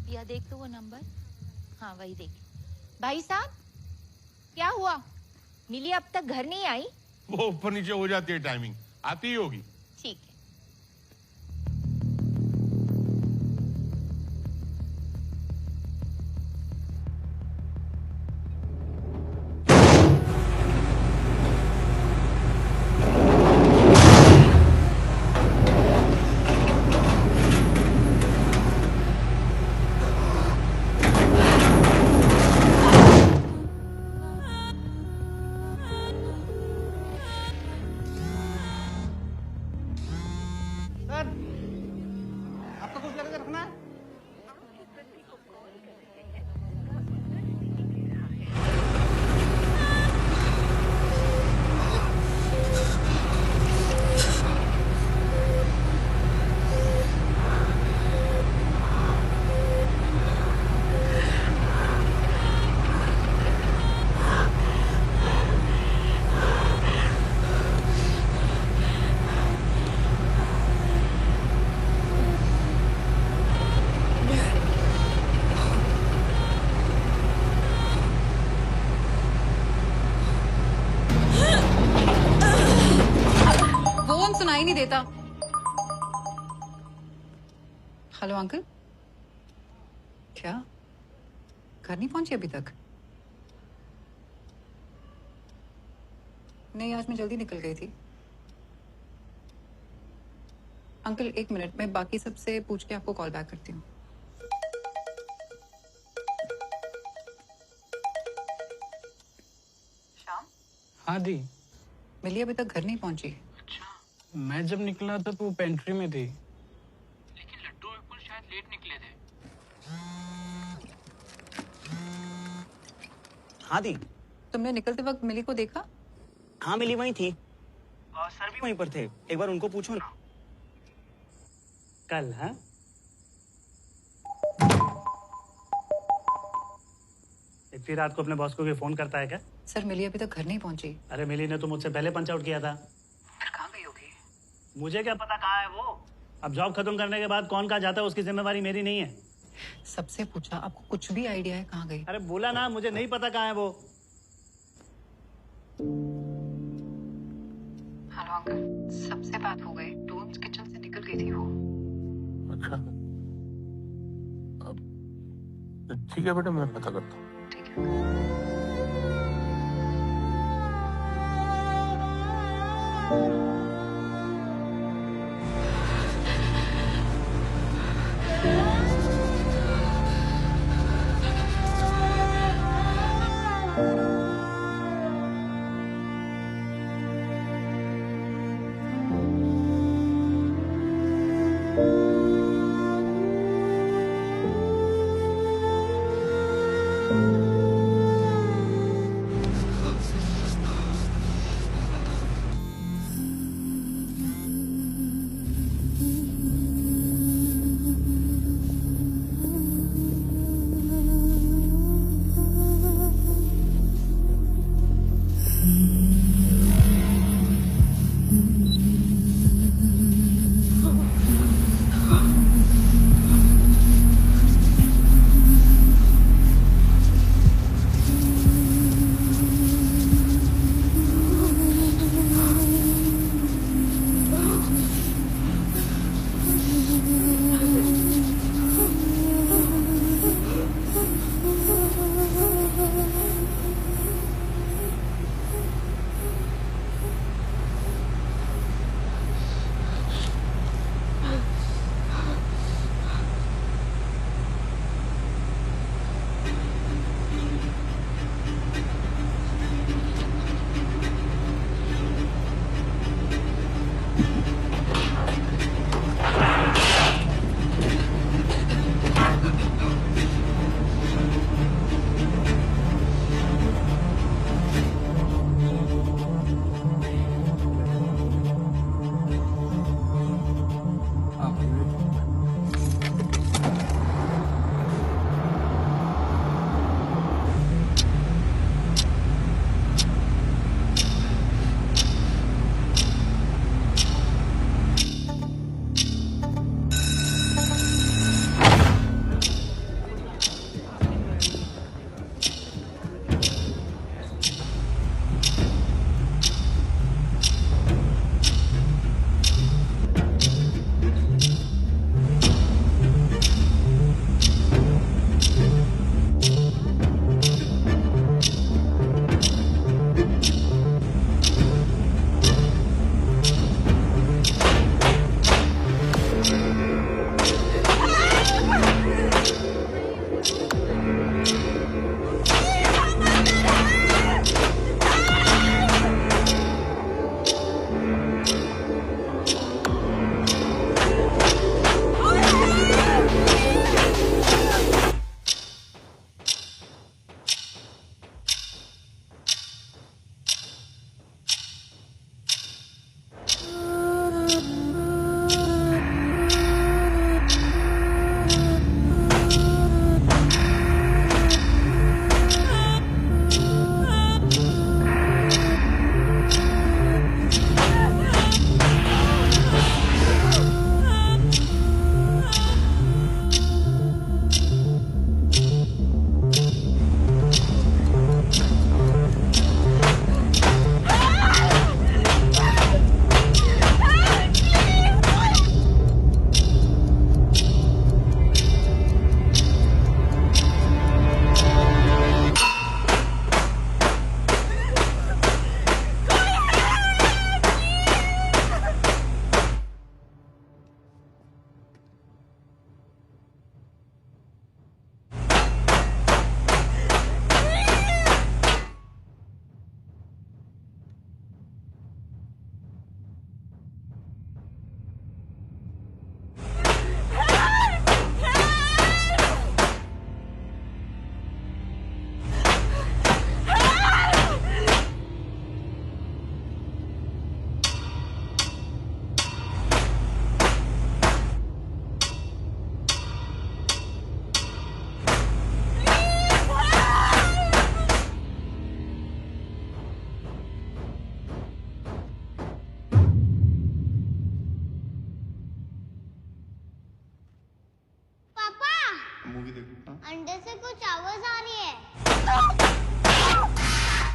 या देख तो वो नंबर। हाँ वही देख। भाई साहब क्या हुआ, मिली अब तक घर नहीं आई? वो ऊपर नीचे हो जाती है, टाइमिंग आती ही होगी। ठीक है। सुनाई नहीं देता। हेलो अंकल, क्या घर नहीं पहुंची अभी तक? नहीं, आज मैं जल्दी निकल गई थी। अंकल एक मिनट, मैं बाकी सबसे पूछ के आपको कॉल बैक करती हूँ। हाँ दी। मिली अभी तक घर नहीं पहुंची। मैं जब निकला था तो वो पेंट्री में थी। लेकिन लड्डू बिल्कुल शायद लेट निकले थे। हाँ दी। तुमने निकलते वक्त मिली को देखा? हाँ मिली वहीं थी और सर भी वहीं पर थे, एक बार उनको पूछो ना। कल? हाँ इतनी रात को अपने बॉस को भी फोन करता है क्या? सर मिली अभी तक घर नहीं पहुंची। अरे मिली ने तो मुझसे पहले पंच आउट किया था। फिर कहाँ गई होगी? मुझे क्या पता कहाँ है वो। अब जॉब खत्म करने के बाद कौन कहाँ जाता है उसकी जिम्मेवारी मेरी नहीं है। सबसे पूछा, आपको कुछ भी आइडिया है कहाँ गई? अरे बोला ना, मुझे नहीं पता कहाँ है वो। हेलो अंकल, सबसे बात हो गई। डूम्स किचन से निकल गई थी वो। अच्छा, ठीक है बेटा, मैं पता करता हूँ। ठीक है।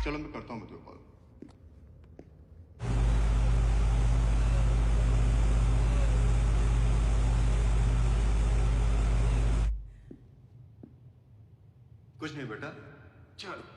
चलो मैं करता हूँ मैं तेरे कॉल। कुछ नहीं बेटा, चलो।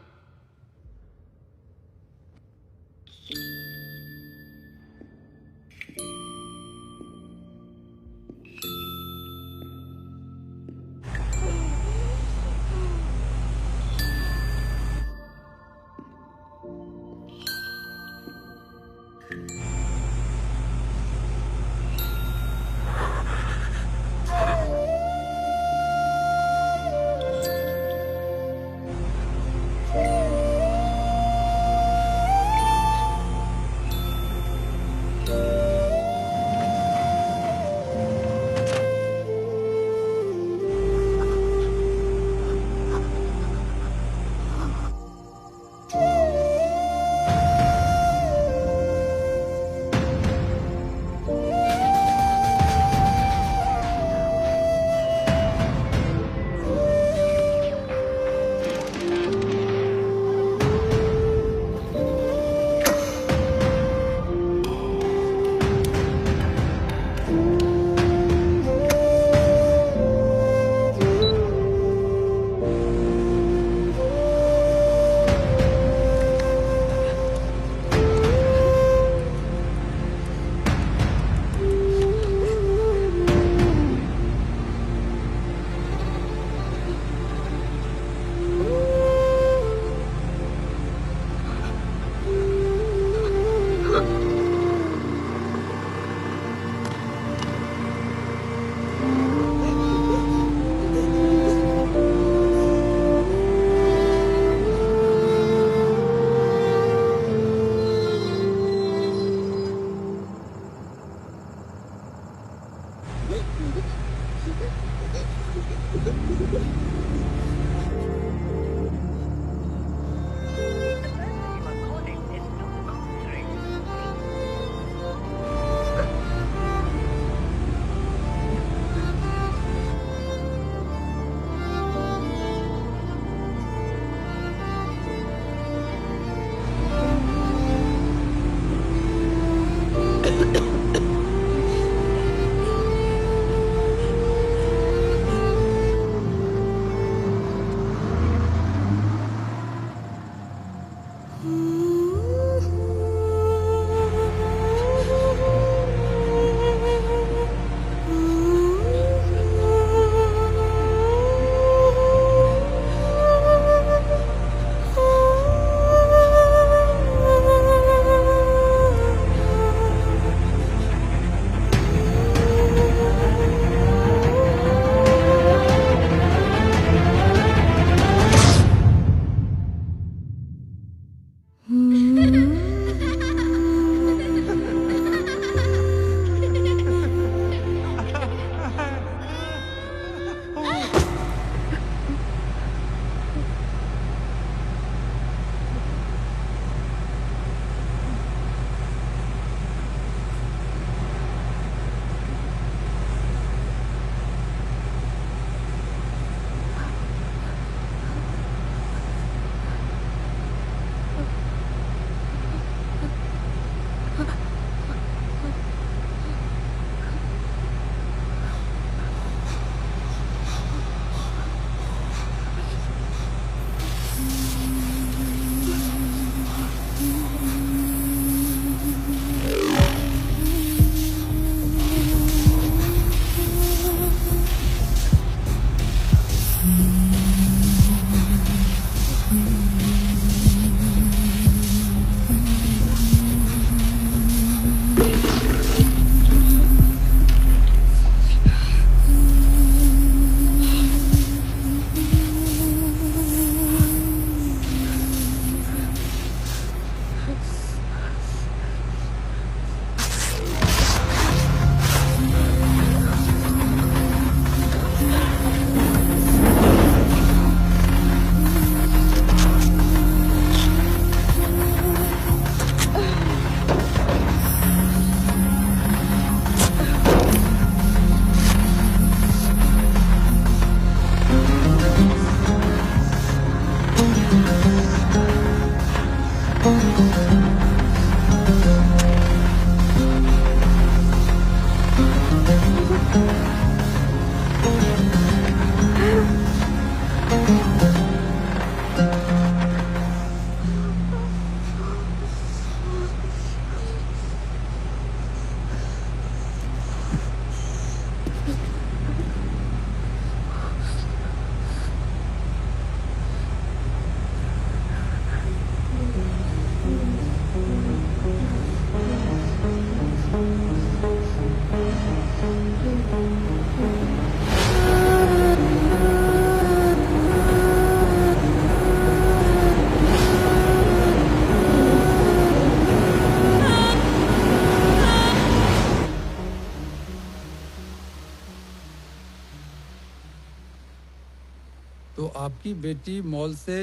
आपकी बेटी मॉल से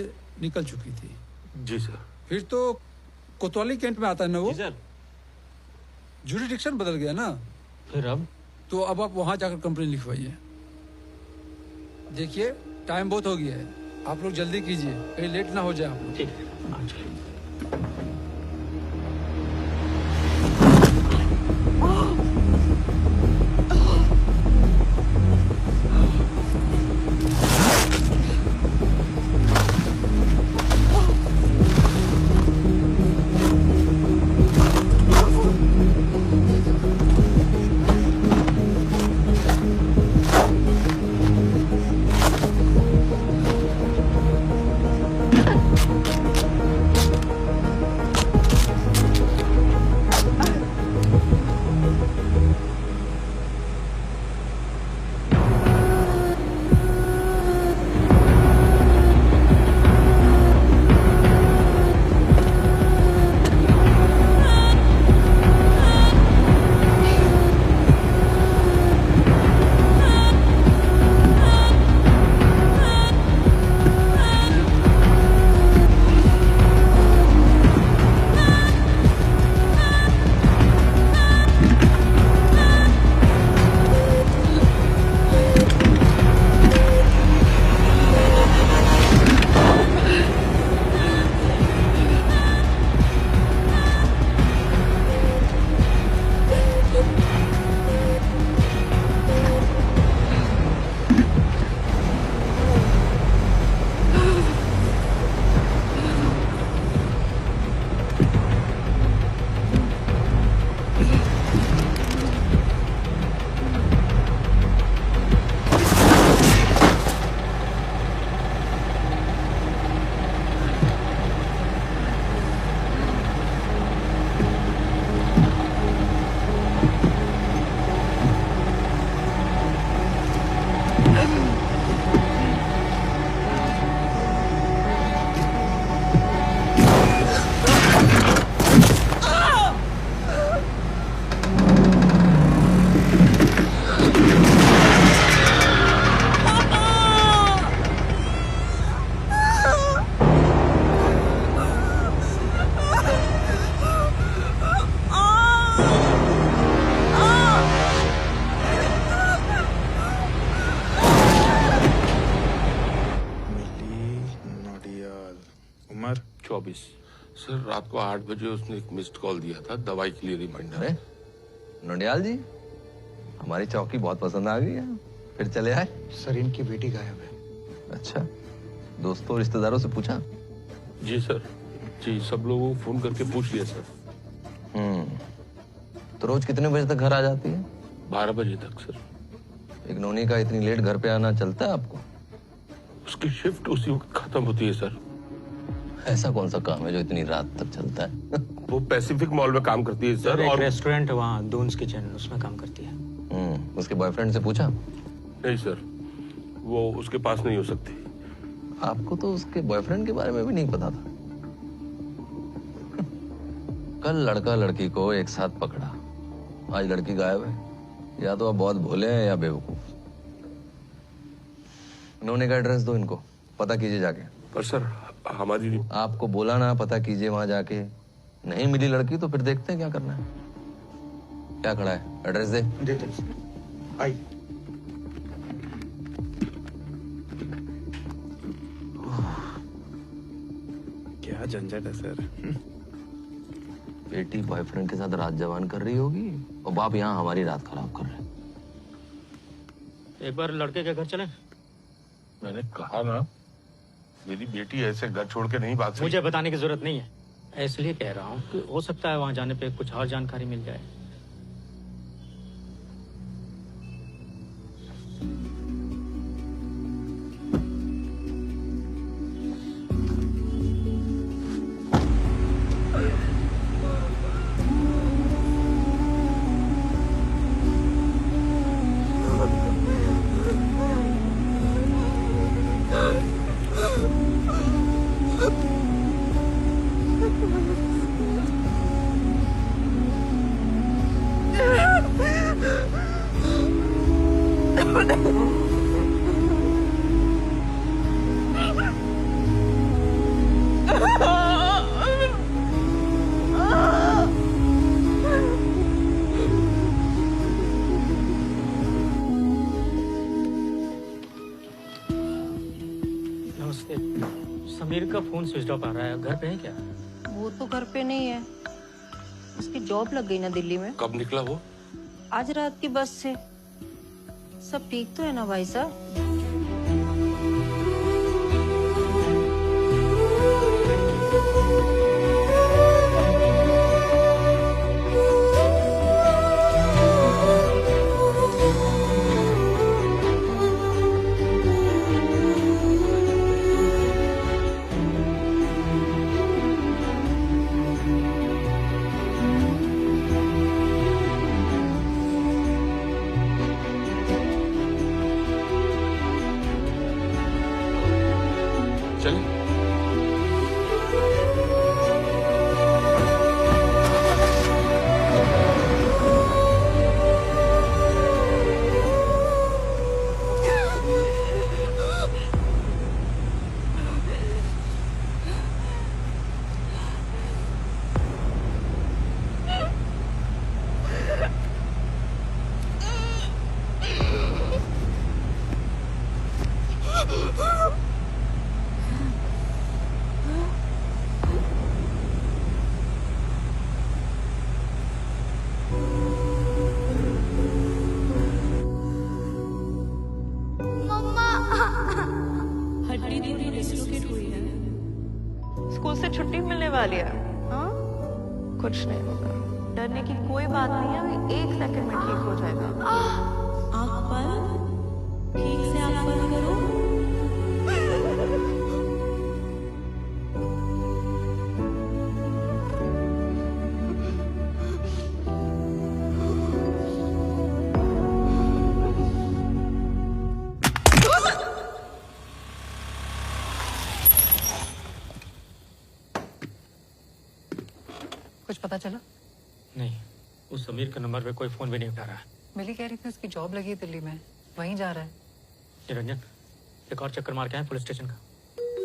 निकल चुकी थी। जी सर। फिर तो कोतवाली कैंट में आता है ना वो? जी सर। जुरिडिक्शन बदल गया ना? फिर अब? तो अब आप वहां जाकर कंप्लेन लिखवाइए। देखिए टाइम बहुत हो गया है, आप लोग जल्दी कीजिए, कहीं लेट ना हो जाए आप लोग। ठीक है। उम्र 24। सर रात को 8 बजे उसने एक मिस्ड कॉल दिया था दवाई के लिए रिमाइंडर। नडियाल जी, हमारी चौकी बहुत पसंद आ गई है, फिर चले आए। सर इनकी बेटी गायब है। अच्छा, दोस्तों रिश्तेदारों से पूछा? जी सर, जी सब लोगों को फोन करके पूछ लिया सर। तो रोज कितने बजे तक घर आ जाती है? 12 बजे तक सर। एक नोनी का इतनी लेट घर पे आना चलता है आपको? उसकी शिफ्ट उसी वक्त खत्म होती है सर। ऐसा कौन सा काम है जो इतनी रात तक चलता है? वो पैसिफिक मॉल में काम करती है सर। एक और रेस्टोरेंट है वहाँ, दून्स किचन, उसमें काम करती है। उसके बॉयफ्रेंड से पूछा? नहीं सर, वो उसके पास नहीं हो सकती। आपको तो उसके बॉयफ्रेंड के बारे में भी नहीं पता था। कल लड़का लड़की को एक साथ पकड़ा, आज लड़की गायब है। या तो आप बहुत भोले हैं या बेवकूफ। नोने का एड्रेस दो इनको, पता कीजिए जाके। पर सर हमारी आपको बोला ना, पता कीजिए वहां जाके। नहीं मिली लड़की तो फिर देखते हैं क्या करना है। क्या खड़ा है, एड्रेस दे। देते आई। क्या झंझट है सर। बेटी बॉयफ्रेंड के साथ रात जवान कर रही होगी और बाप यहाँ हमारी रात खराब कर रहे हैं। एक बार लड़के के घर चलें? मैंने कहा ना, मेरी बेटी ऐसे घर छोड़ के नहीं भाग सकती। मुझे बताने की जरूरत नहीं है, इसलिए कह रहा हूँ कि हो सकता है वहां जाने पे कुछ और जानकारी मिल जाए। फोन स्विच ऑफ आ रहा है, घर पे है क्या? वो तो घर पे नहीं है, उसकी जॉब लग गई ना दिल्ली में। कब निकला वो? आज रात की बस से। सब ठीक तो है ना भाई साहब? हड्डी थोड़ी डिसलोकेट हुई है। स्कूल से छुट्टी मिलने वाली है। हाँ, कुछ नहीं होगा, डरने की कोई बात नहीं है, अभी 1 सेकंड में ठीक हो जाएगा। आँख बंद, ठीक से आँख बंद करो। कुछ पता चला? नहीं, उस समीर के नंबर पे कोई फोन भी नहीं उठा रहा है। मिली कह रही थी उसकी जॉब लगी है दिल्ली में, वहीं जा रहा है। निरंजन, एक और चक्कर मार के आए पुलिस स्टेशन का।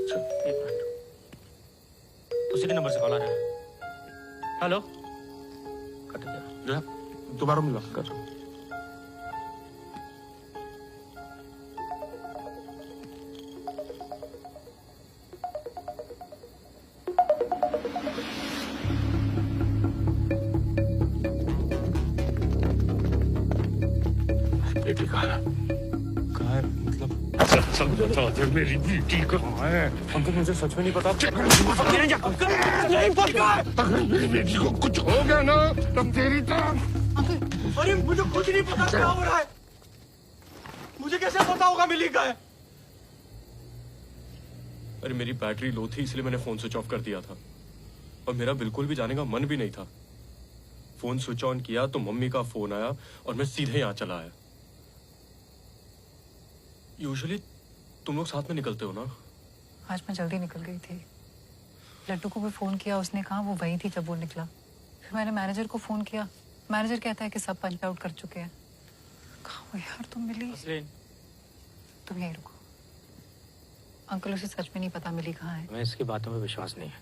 चल, 1 मिनट। उसी के नंबर से कॉल आ रहा है। हेलो, कट गया। दोबारा मिला कर। बेटी कहाँ है? मतलब सब बताओ, मेरी बेटी कहाँ है? अंकल मुझे सच में नहीं पता। नहीं पता। अगर मेरी बेटी को कुछ हो गया ना तब तेरी तरफ। अरे मुझे कुछ नहीं पता क्या हो रहा है। मुझे कैसे पता होगा मिली का है? अरे मेरी बैटरी लो थी इसलिए मैंने फोन स्विच ऑफ कर दिया था और मेरा बिल्कुल भी जाने का मन भी नहीं था। फोन स्विच ऑन किया तो मम्मी का फोन आया और मैं सीधे यहाँ चला आया। यूजुअली तुम लोग साथ में निकलते हो ना? आज मैं जल्दी निकल गई थी। लड्डू को भी फोन किया, उसने कहा वो वही थी जब वो निकला। फिर मैंने मैनेजर को फोन किया, मैनेजर कहता है कि सब पंच आउट कर चुके हैं। कहाँ हो यार तुम? मिली? तुम यहीं रुको। अंकल उसे सच में नहीं पता मिली कहाँ है। मैं इसकी बातों में विश्वास नहीं है,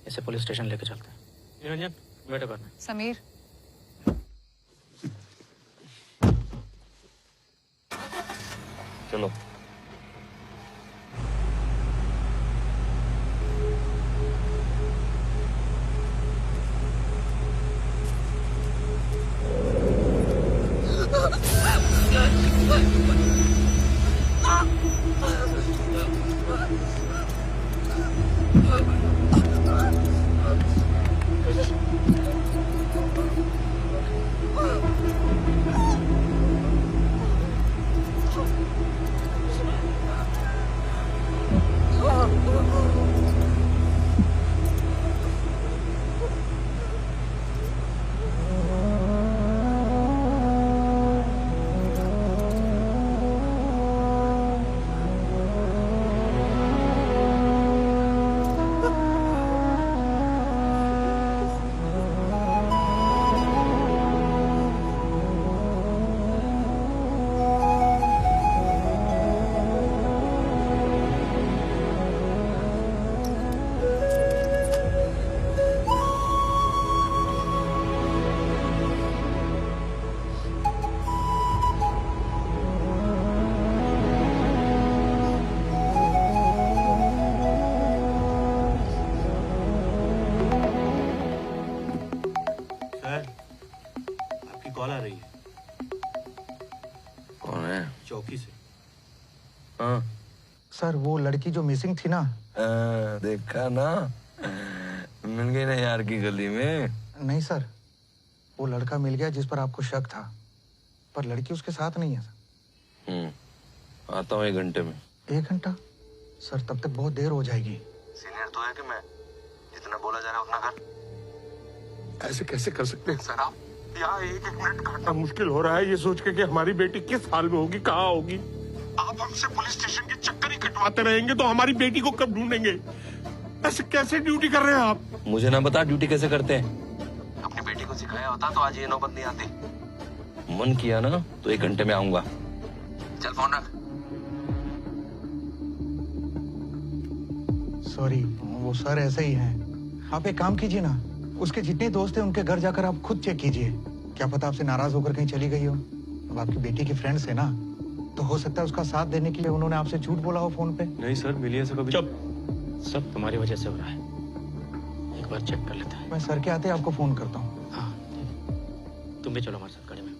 इसे पुलिस स्टेशन लेके चलते हैं। निरंजन, वेट करना। समीर, चलो। कॉल आ रही है। कौन है? चौकी से। हाँ सर वो लड़की जो मिसिंग थी ना। देखा ना, मिल गई ना यार की गली में। नहीं सर, वो लड़का मिल गया जिस पर आपको शक था, पर लड़की उसके साथ नहीं है सर। आता हूँ 1 घंटे में। 1 घंटा? सर तब तक बहुत देर हो जाएगी। सीनियर तो है कि मैं, जितना बोला जा रहा है उतना कर। ऐसे कैसे कर सकते हैं सर आप? यहाँ 1-1 मिनट काटना मुश्किल हो रहा है ये सोच के कि हमारी बेटी किस हाल में होगी, कहाँ होगी। आप हमसे पुलिस स्टेशन के चक्कर ही कटवाते रहेंगे तो हमारी बेटी को कब ढूंढेंगे? ऐसे कैसे ड्यूटी कर रहे हैं आप? मुझे ना बता ड्यूटी कैसे करते हैं। अपनी बेटी को सिखाया होता तो आज ये नौबत नहीं आती। मन किया ना तो 1 घंटे में आऊंगा। चल फोन रख। सॉरी, वो सर ऐसे ही हैं। आप एक काम कीजिए ना, उसके जितने दोस्त हैं उनके घर जाकर आप खुद चेक कीजिए। क्या पता आपसे नाराज होकर कहीं चली गई हो। अब आपकी बेटी की फ्रेंड्स है ना, तो हो सकता है उसका साथ देने के लिए उन्होंने आपसे झूठ बोला हो फोन पे। नहीं सर, मिली ऐसा कभी। चुप, सब तुम्हारी वजह से हो रहा है। एक बार चेक कर लेते हैं। मैं सर के आते आपको फोन करता हूँ। हाँ, तुम भी चलो हमारे साथ गाड़ी में।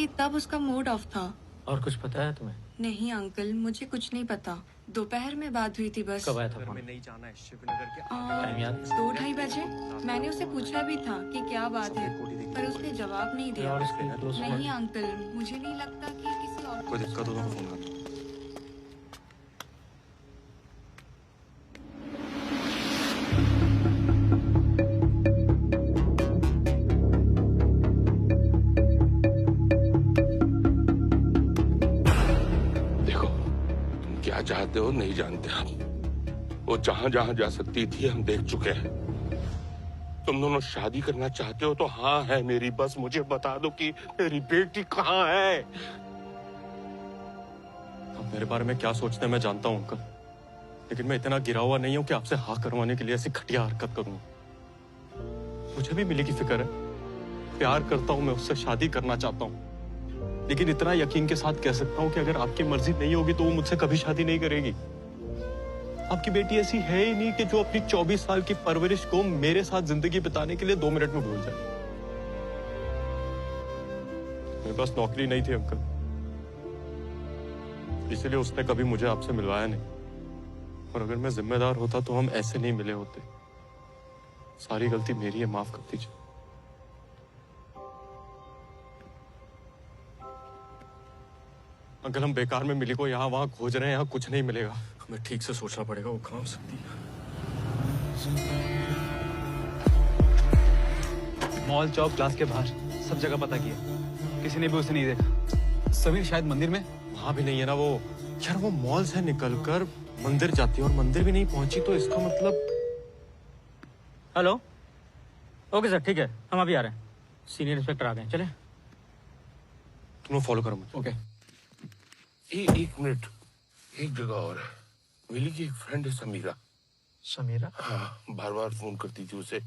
कि तब उसका मूड ऑफ था। और कुछ पता है तुम्हें? नहीं अंकल, मुझे कुछ नहीं पता। दोपहर में बात हुई थी बस। कब आया था फोन? नहीं जाना है शिवनगर के टाइम याद? 2-2:30 बजे। मैंने उसे पूछा भी था कि क्या बात है, पर उसने जवाब नहीं दिया। और इसके दोस्त नहीं अंकल, मुझे नहीं लगता कि किसी और कोई दिक्कत हो तो फोन कर। क्या चाहते हो नहीं जानते आप। वो जहां जहां जा सकती थी हम देख चुके हैं। तुम दोनों शादी करना चाहते हो तो हाँ है मेरी, बस मुझे बता दो कि मेरी बेटी कहाँ है। आप मेरे बारे में क्या सोचते हैं मैं जानता हूँ अंकल, लेकिन मैं इतना गिरा हुआ नहीं हूँ कि आपसे हाँ करवाने के लिए ऐसी घटिया हरकत करूंगा। मुझे भी मिली की फिक्र है, प्यार करता हूँ मैं उससे, शादी करना चाहता हूँ, लेकिन इतना यकीन के साथ कह सकता हूँ कि अगर आपकी मर्जी नहीं होगी तो वो मुझसे कभी शादी नहीं करेगी। आपकी बेटी ऐसी है ही नहीं कि जो अपनी 24 साल की परवरिश को मेरे साथ जिंदगी बिताने के लिए 2 मिनट में भूल जाए। मेरे पास नौकरी नहीं थी अंकल, इसलिए उसने कभी मुझे आपसे मिलवाया नहीं, और अगर मैं जिम्मेदार होता तो हम ऐसे नहीं मिले होते। सारी गलती मेरी है, माफ कर दीजिए। अंकल हम बेकार में मिली को यहाँ वहां खोज रहे हैं, यहाँ कुछ नहीं मिलेगा। हमें ठीक से सोचना पड़ेगा वो कहाँ हो सकती है। मॉल, चौक, क्लास के बाहर सब जगह पता किया, किसी ने भी उसे नहीं देखा। समीर शायद मंदिर में, वहां भी नहीं है ना वो। यार वो मॉल से निकलकर मंदिर जाती है और मंदिर भी नहीं पहुंची, तो इसका मतलब। हेलो, ओके सर, ठीक है, हम अभी आ रहे हैं। सीनियर इंस्पेक्टर आ गए, चले। तुम लोग फॉलो करो मुझे। ओके। एक मिनट, एक जगह और है। मिली की एक फ्रेंड है समीरा। समीरा? हाँ, बार बार फोन करती थी उसे।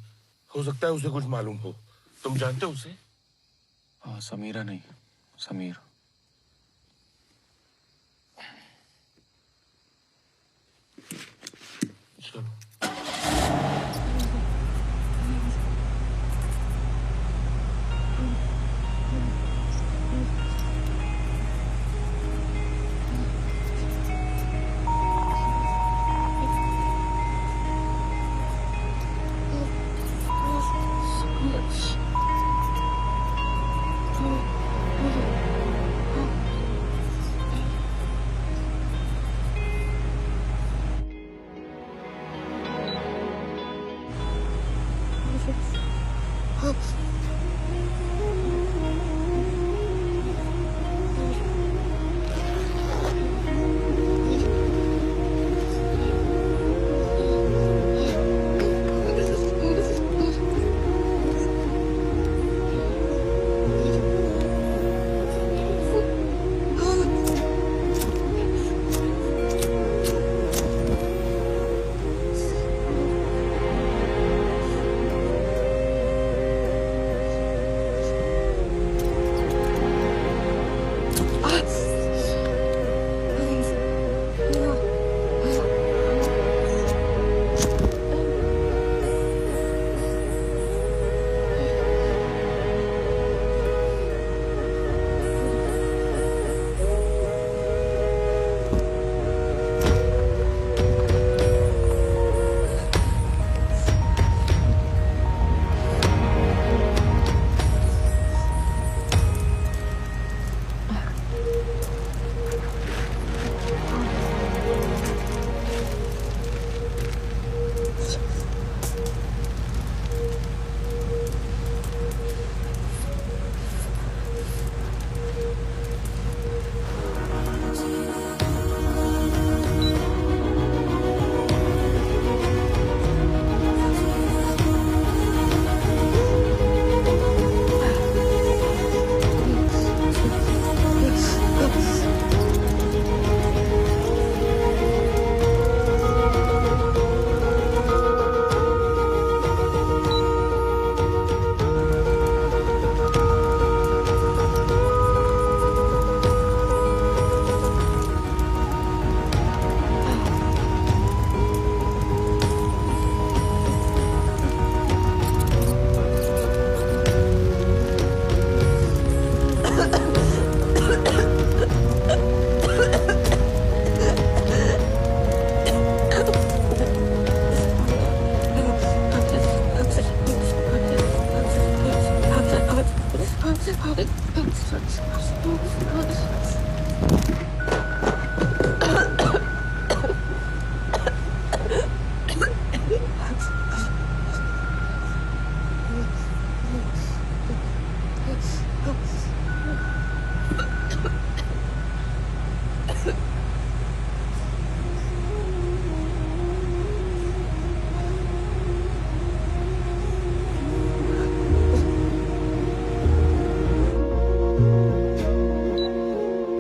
हो सकता है उसे कुछ मालूम हो। तुम जानते हो उसे? हाँ, समीरा नहीं, समीर। चलो।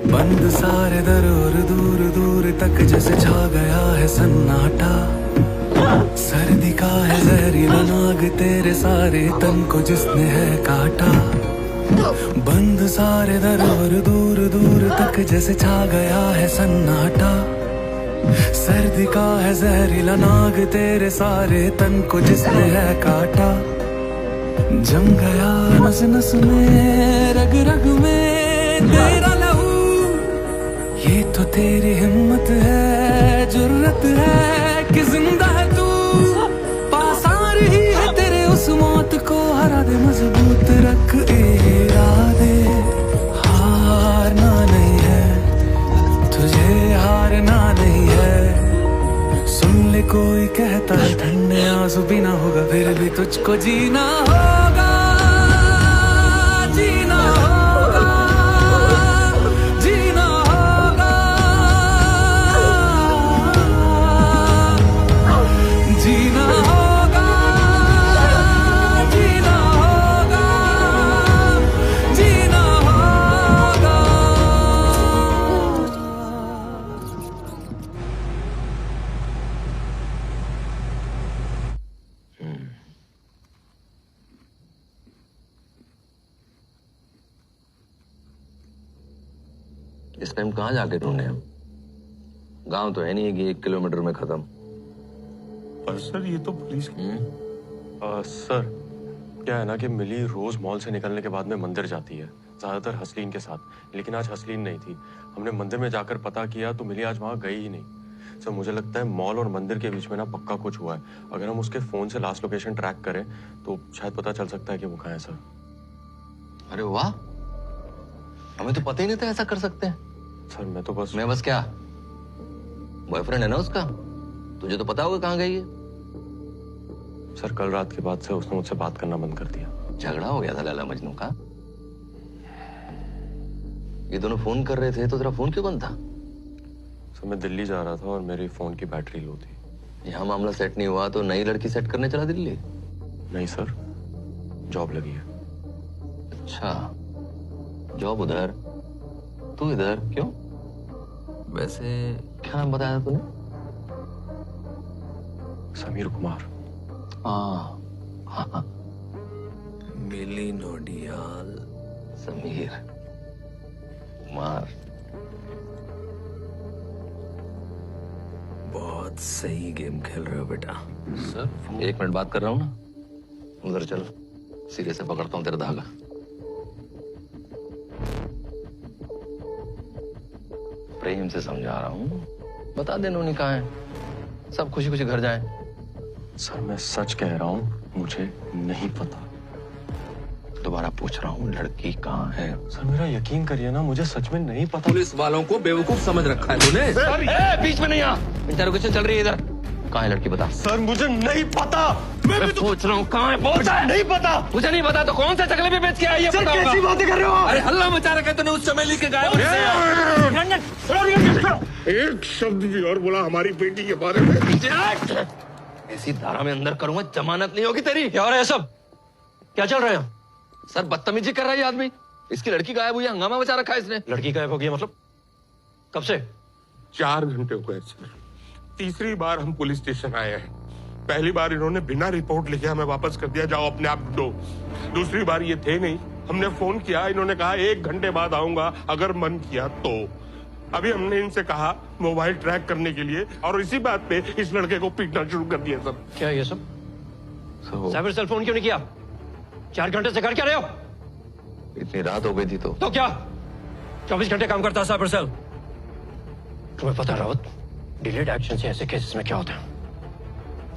बंद सारे दर और दूर दूर तक जैसे छा गया है सन्नाटा। सर्दी का है जहरीला नाग तेरे सारे तन को जिसने है काटा। बंद सारे दर और दूर दूर तक जैसे छा गया है सन्नाटा। सर्दी का है जहरीला नाग तेरे सारे तन को जिसने है काटा। जम गया नस नस में रग रग में तेरा लहू। ये तो तेरी हिम्मत है जुर्रत है कि जिंदा है तू। पास आ रही है तेरे उस मौत को हरा दे मजबूत रख इरादे। हारना नहीं है तुझे हारना नहीं है। सुन ले कोई कहता है ठंडे आंसू भी ना होगा फिर भी तुझको जीना होगा। जीना होगा जीना होगा जीना होगा जीना होगा जीना होगा। इस टाइम कहाँ जाके ढूंढे हम? गांव तो है नहीं कि 1 किलोमीटर में खत्म। पर सर ये तो पुलिस सर क्या है ना कि मिली रोज मॉल से निकलने के बाद में मंदिर जाती है, ज्यादातर हसलीन के साथ। लेकिन आज हसलीन नहीं थी। हमने मंदिर में जाकर पता किया तो मिली आज वहां गई ही नहीं। सर मुझे लगता है मॉल और मंदिर के बीच में ना पक्का कुछ हुआ है। अगर हम उसके फोन से लास्ट लोकेशन ट्रैक करें तो शायद पता चल सकता है कि वो कहाँ है। सर अरे वाह, हमें तो पता ही नहीं था ऐसा कर सकते हैं। सर मैं बस क्या बॉयफ्रेंड है ना उसका? तुझे तो पता होगा कहाँ गई है। सर कल रात के बाद से उसने मुझसे बात करना बंद कर दिया। झगड़ा हो गया था लैला मजनू का? ये दोनों फोन कर रहे थे तो तेरा फोन क्यों बंद था? सर मैं दिल्ली जा रहा था और मेरी फोन की बैटरी लो थी। यहाँ मामला सेट नहीं हुआ तो नई लड़की सेट करने चला दिल्ली? नहीं सर, जॉब लगी है। अच्छा, जॉब उधर, तू इधर, क्यों? वैसे क्या नाम बताया तूने? समीर कुमार। हाँ मिली नोडियाल समीर कुमार। बहुत सही गेम खेल रहे हो बेटा। सर 1 मिनट बात कर रहा हूँ ना, उधर चलो, सिरे से पकड़ता हूँ तेरा धागा। प्रेम से समझा रहा हूँ, बता दे नोनी कहाँ है, सब खुशी खुशी घर जाएं। सर मैं सच कह रहा हूँ, मुझे नहीं पता। दोबारा पूछ रहा हूँ, लड़की कहाँ है? सर मेरा यकीन करिए ना, मुझे सच में नहीं पता। पुलिस वालों को बेवकूफ समझ रखा है तूने। बीच में नहीं आ, इंटरोगेशन चल रही है इधर। कहाँ है लड़की बता। सर मुझे नहीं पता। मैं भी पूछ रहा हूँ कहाँ है, बोलता है। नहीं पता। मुझे नहीं पता तो कौन सा चकले पे बेच के आई है? सर कैसी बातें कर रहे हो? अरे हल्ला मचा रखा है तूने उस चमेली के गायब। एक शब्द भी और बोला हमारी बेटी के बारे में, ऐसी धारा में अंदर करूंगा, जमानत नहीं होगी तेरी। क्या हो रहा है सब? क्या चल रहा है? सर बदतमीजी कर रहा है आदमी। इसकी लड़की गायब हुई है, हंगामा मचा रखा है इसने। लड़की गायब हो गई मतलब? कब से? 4 घंटे हो गए सर। तीसरी बार हम पुलिस स्टेशन आए हैं। पहली बार इन्होंने बिना रिपोर्ट लिखे हमें वापस कर दिया, जाओ अपने आप ढूंढो। दूसरी बार ये थे नहीं, हमने फोन किया, इन्होंने कहा 1 घंटे बाद आऊंगा अगर मन किया तो। अभी हमने इनसे कहा मोबाइल ट्रैक करने के लिए, और इसी बात पे इस लड़के को पीटना शुरू कर दिया सब। क्या ये सब? साइबर सेल फोन क्यों नहीं किया? 4 घंटे से कर क्या रहे हो? इतनी रात हो गई थी तो क्या 24 घंटे काम करता है साइबर सेल? तुम्हें पता रावत, डिलेड एक्शन से ऐसे केसेस में क्या होता है?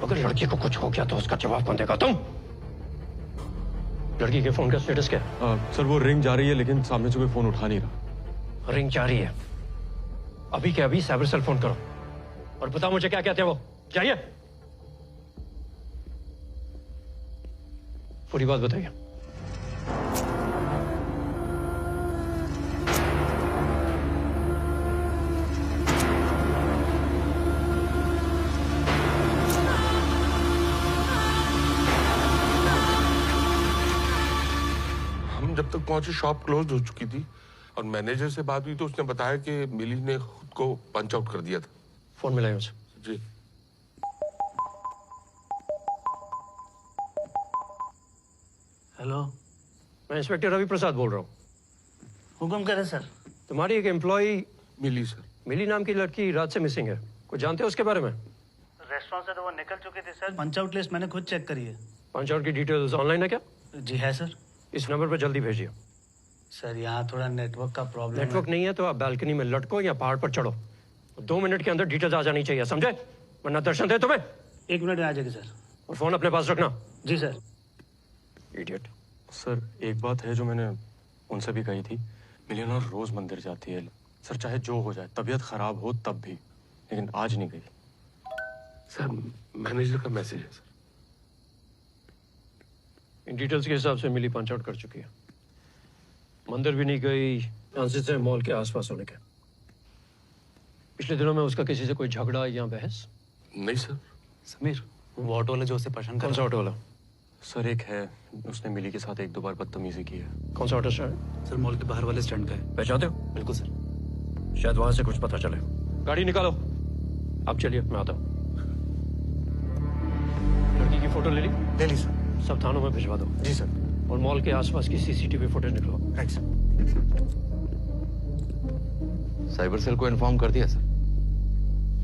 अगर लड़की को कुछ हो गया तो उसका जवाब कौन देगा? तुम? लड़की के फोन का स्टेटस क्या है? सर वो रिंग जा रही है लेकिन सामने से कोई फोन उठा नहीं रहा। रिंग जा रही है? अभी के अभी साइबर सेल फोन करो और बताओ मुझे क्या कहते हैं वो। जाइए, पूरी बात बताइए। हम जब तक पहुंचे शॉप क्लोज हो चुकी थी और मैनेजर से बात हुई तो उसने बताया कि मिली ने खुद को पंच आउट कर दिया था। फोन मिलाइए उसे। जी। हेलो, मैं इंस्पेक्टर रवि प्रसाद बोल रहा हूँ। हुक्म करे सर। तुम्हारी एक एम्प्लॉय मिली सर। मिली नाम की लड़की रात से मिसिंग है, कुछ जानते हो उसके बारे में? रेस्टोरेंट से तो वो निकल चुकी थी सर। पंच आउट लिस्ट मैंने खुद चेक करी है। पंच आउट की डिटेल्स ऑनलाइन है क्या? जी है सर। इस नंबर पर जल्दी भेजिए। सर यहाँ थोड़ा नेटवर्क का प्रॉब्लम है। नेटवर्क नहीं है तो आप बालकनी में लटको या पहाड़ पर चढ़ो। 2 मिनट के अंदर डिटेल्स आ जानी चाहिए, समझे? वरना दर्शन दे तुम्हें। 1 मिनट में आ जाएगी सर। और फोन अपने पास रखना। जी सर। इडियट। सर एक बात है जो मैंने उनसे भी कही थी, मिलियनर रोज मंदिर जाती है सर, चाहे जो हो जाए, तबीयत खराब हो तब भी, लेकिन आज नहीं गई। सर मैनेजर का मैसेज है सर। इन डिटेल्स के हिसाब से मिली पंच आउट कर चुकी है। मंदिर भी नहीं गई, चांसेस है मॉल के आसपास होने के। पिछले दिनों में उसका किसी से कोई झगड़ा या बहस? नहीं सर। समीर, वो ऑटो वाला जो उसे परेशान कर कौन सा ऑटो वाला? सर एक है, उसने मिली के साथ 1-2 बार बदतमीजी की है। कौन सा ऑटो स्टैंड? सर मॉल के बाहर वाले स्टैंड का है। पहचानते हो? बिल्कुल सर। शायद वहां से कुछ पता चले। गाड़ी निकालो। अब चलिए, मैं आता हूँ। लड़की की फोटो ले ली? ले ली सर। सब थानों में भिजवा दो। जी सर। और मॉल के आसपास की सीसीटीवी फुटेज निकलो। Right sir. साइबर सेल को इन्फॉर्म कर दिया सर।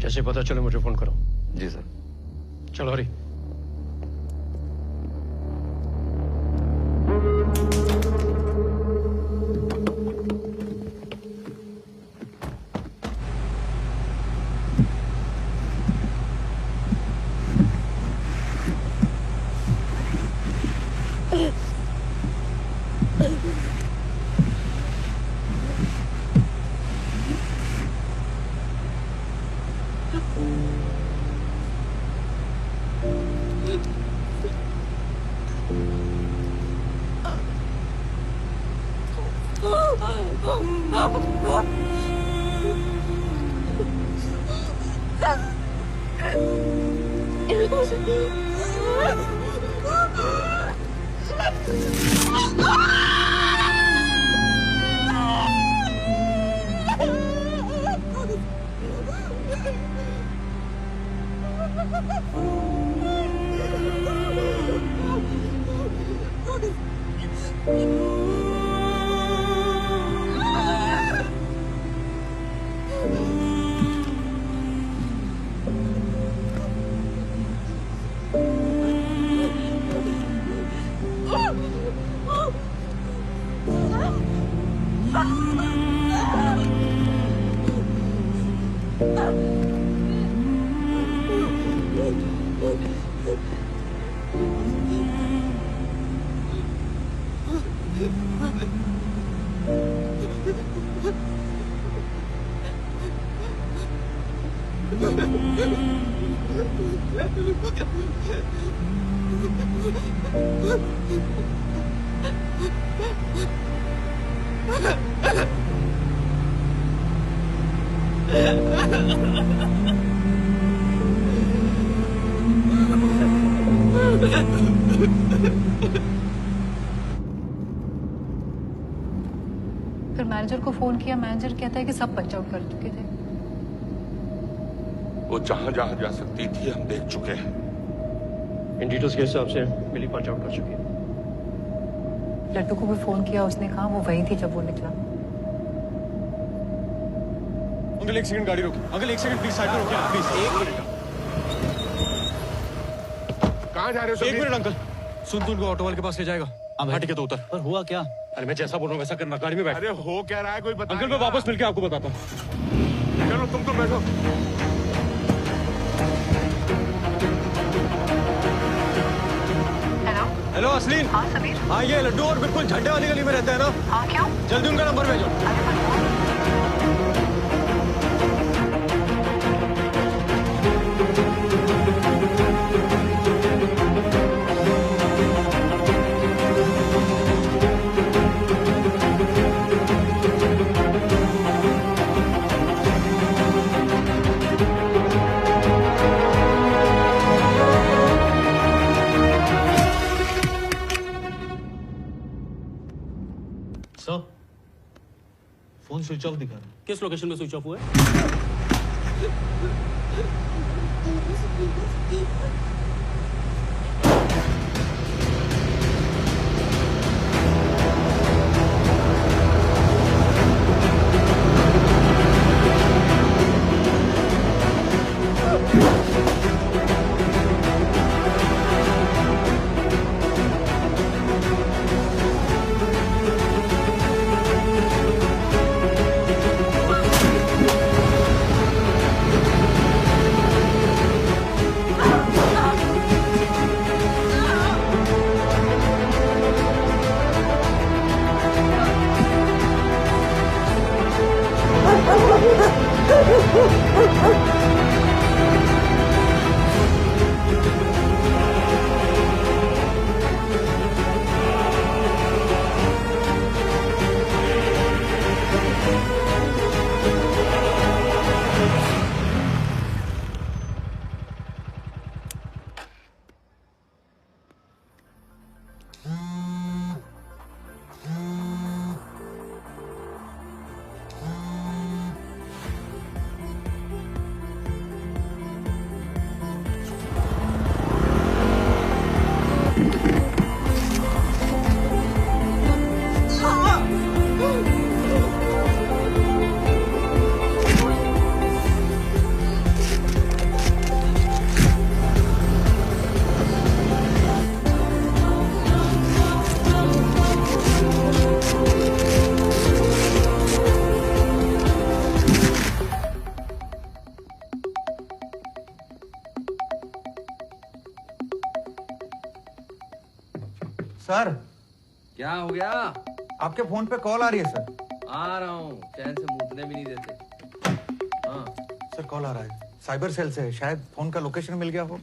जैसे पता चले मुझे फोन करो। जी सर। चलो हरी। फिर मैनेजर को फोन किया, मैनेजर कहता है कि सब पंच आउट कर चुके थे। वो जहां जहां जा सकती थी हम देख चुके हैं। इन डिटेल्स के हिसाब से मिली पंच आउट कर चुकी है। लड्डू को भी फोन किया, उसने कहा वो वही थी जब वो निकला। अंकल 1 सेकंड गाड़ी रोकिए। अंकल 1 सेकंड प्लीज साइड पर रोकिए प्लीज। 1 मिनट। कहाँ जा रहे हो? 1 मिनट अंकल। सुन तू उनको ऑटो वाले के पास ले जाएगा। हाँ ठीक है तो उतर। पर हुआ क्या? अरे मैं जैसा बोल रहा हूँ वैसा करना। गाड़ी में बैठ। अरे हो क्या रहा है कोई बता। अंकल मैं वापस मिलके आपको बताता हूँ। चलो तुम तो बैठो। Hello hello Asleen. हाँ समीर। हाँ ये लड्डू और बिल्कुल झंडे वाली गली में रहता है ना? हाँ क्यों? जल्दी उनका नंबर भेजो। फोन स्विच ऑफ दिखा रहा है। किस लोकेशन में स्विच ऑफ हुआ है? सर क्या हो गया? आपके फोन पे कॉल आ रही है सर। आ रहा हूँ, चैन से मूतने भी नहीं देते। हाँ सर कॉल आ रहा है, साइबर सेल से, शायद फोन का लोकेशन मिल गया हो।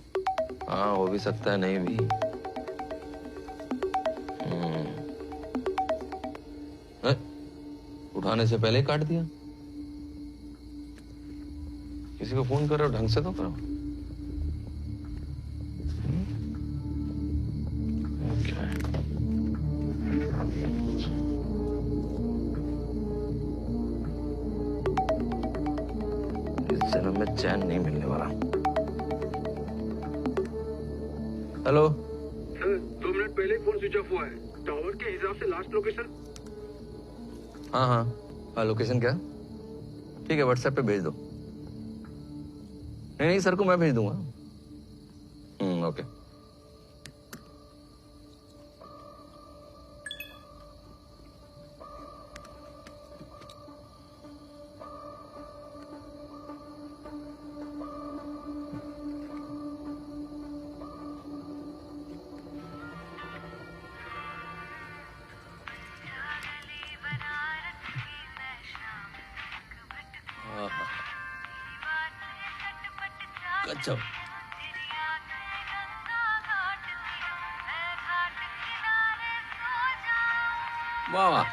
हाँ हो भी सकता है, नहीं भी। उठाने से पहले काट दिया। किसी को फोन करो, ढंग से तो करो। इस जन्म में चैन नहीं मिलने वाला। हेलो सर, 2 मिनट पहले ही फोन स्विच ऑफ हुआ है। टावर के हिसाब से लास्ट लोकेशन। हाँ हाँ हाँ, लोकेशन क्या? ठीक है, व्हाट्सएप पे भेज दो। नहीं नहीं, सर को मैं भेज दूंगा। ओके। गजब। वाह वाह।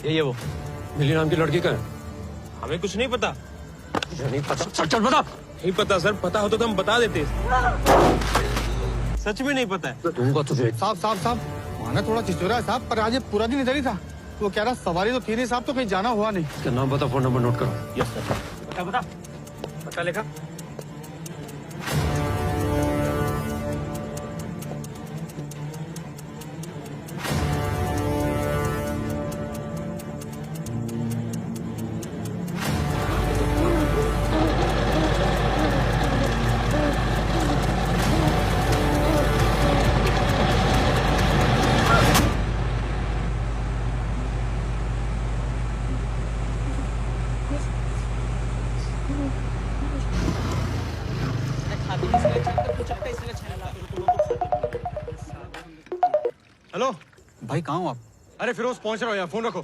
ये वो मिली नाम की लड़की का है। हमें कुछ नहीं पता। नहीं पता? चल बता। नहीं पता सर, पता होता तो हम बता देते। सच में नहीं पता है। दूंगा तुझे। साहब माना थोड़ा चिचोरा है साहब, पर आज ये पूरा दिन इधर ही था। वो कह रहा सवारी तो थी नहीं साहब, तो कहीं जाना हुआ नहीं। क्या नाम बता, फोन नंबर नोट करो। Yes sir. बता पता लिखा। हेलो भाई कहाँ हो आप? अरे फिरोज पहुंच रहा हूँ यहाँ, फोन रखो।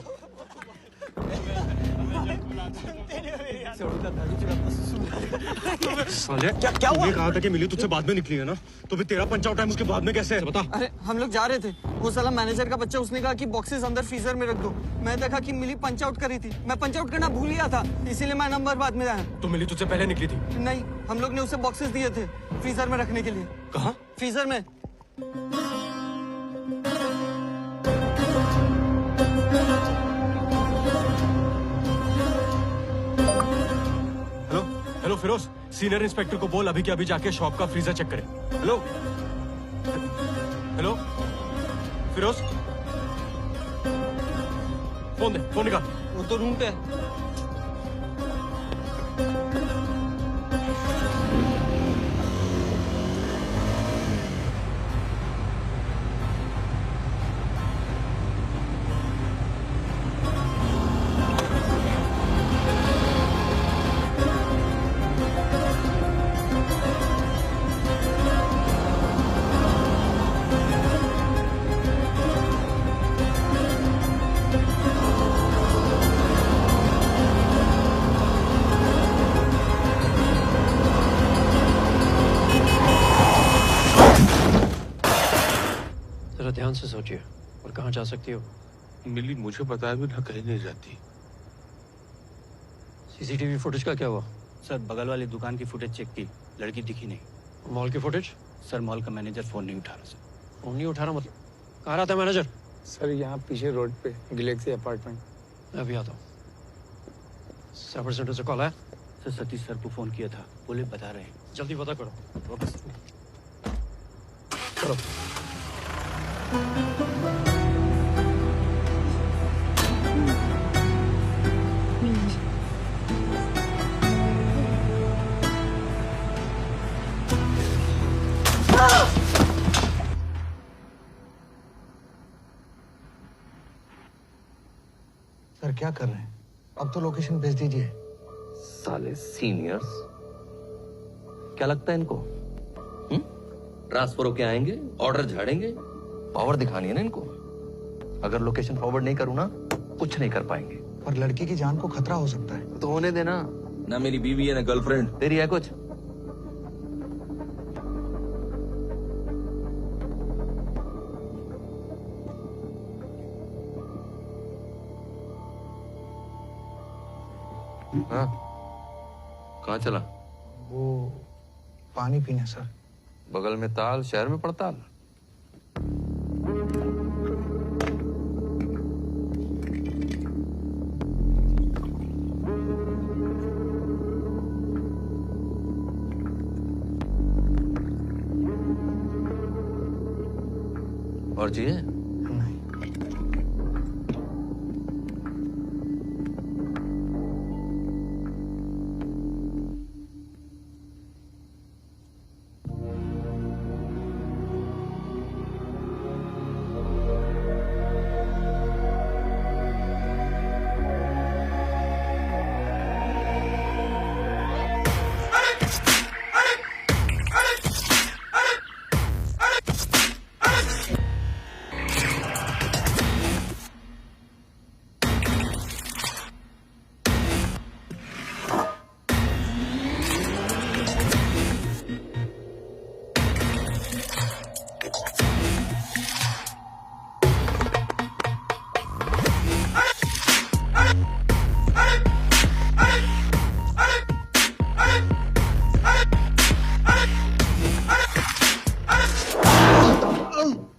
साले क्या हुआ? तूने कहा था कि मिली तुझसे बाद में निकली है ना, तो भी तेरा पंच आउट टाइम उसके बाद में कैसे है बता। अरे हम लोग जा रहे थे, वो साला मैनेजर का बच्चा, उसने कहा कि बॉक्सेस अंदर फ्रीजर में रख दो। मैं देखा कि मिली पंच आउट करी थी, मैं पंच आउट करना भूल गया था, इसीलिए मैं नंबर बाद में आया। तो मिली तुझसे पहले निकली थी? नहीं, हम लोग ने उसे बॉक्सेस दिए थे फ्रीजर में रखने के लिए। कहाँ? फ्रीजर में। हेलो फिरोज, सीनियर इंस्पेक्टर को बोल अभी के अभी जाके शॉप का फ्रीजर चेक करे। हेलो हेलो फिरोज, फोन दे, फोन निकाल। वो तो रूम पे है। ध्यान से सोचिए, और कहाँ जा सकती हो? मिली मुझे बताया भी ना कहीं नहीं जाती। सीसीटीवी फुटेज का क्या हुआ? सर बगल वाली दुकान की फुटेज चेक की, लड़की दिखी नहीं। मॉल की फुटेज? सर मॉल का मैनेजर फोन नहीं उठा रहा सर। फोन नहीं उठा रहा मतलब? कहाँ रहता है मैनेजर? सर यहाँ पीछे रोड पे गैलेक्सी अपार्टमेंट। मैं अभी आता हूँ। साइबर सेंटर से कॉल आया? सर सतीश सर को फोन किया था, बोले बता रहे हैं। जल्दी पता करो। Okay sir. करो। सर क्या कर रहे हैं? अब तो लोकेशन भेज दीजिए। साले सीनियर्स, क्या लगता है इनको? ट्रांसफर होके आएंगे, ऑर्डर झाड़ेंगे, पावर दिखानी है ना इनको। अगर लोकेशन फॉरवर्ड नहीं करूँ ना, कुछ नहीं कर पाएंगे। पर लड़की की जान को खतरा हो सकता है। तो होने देना ना, मेरी बीवी है ना गर्लफ्रेंड। तेरी है कुछ? हाँ, कहाँ चला? वो पानी पीने सर। बगल में ताल, शहर में पड़ताल। और चाहिए?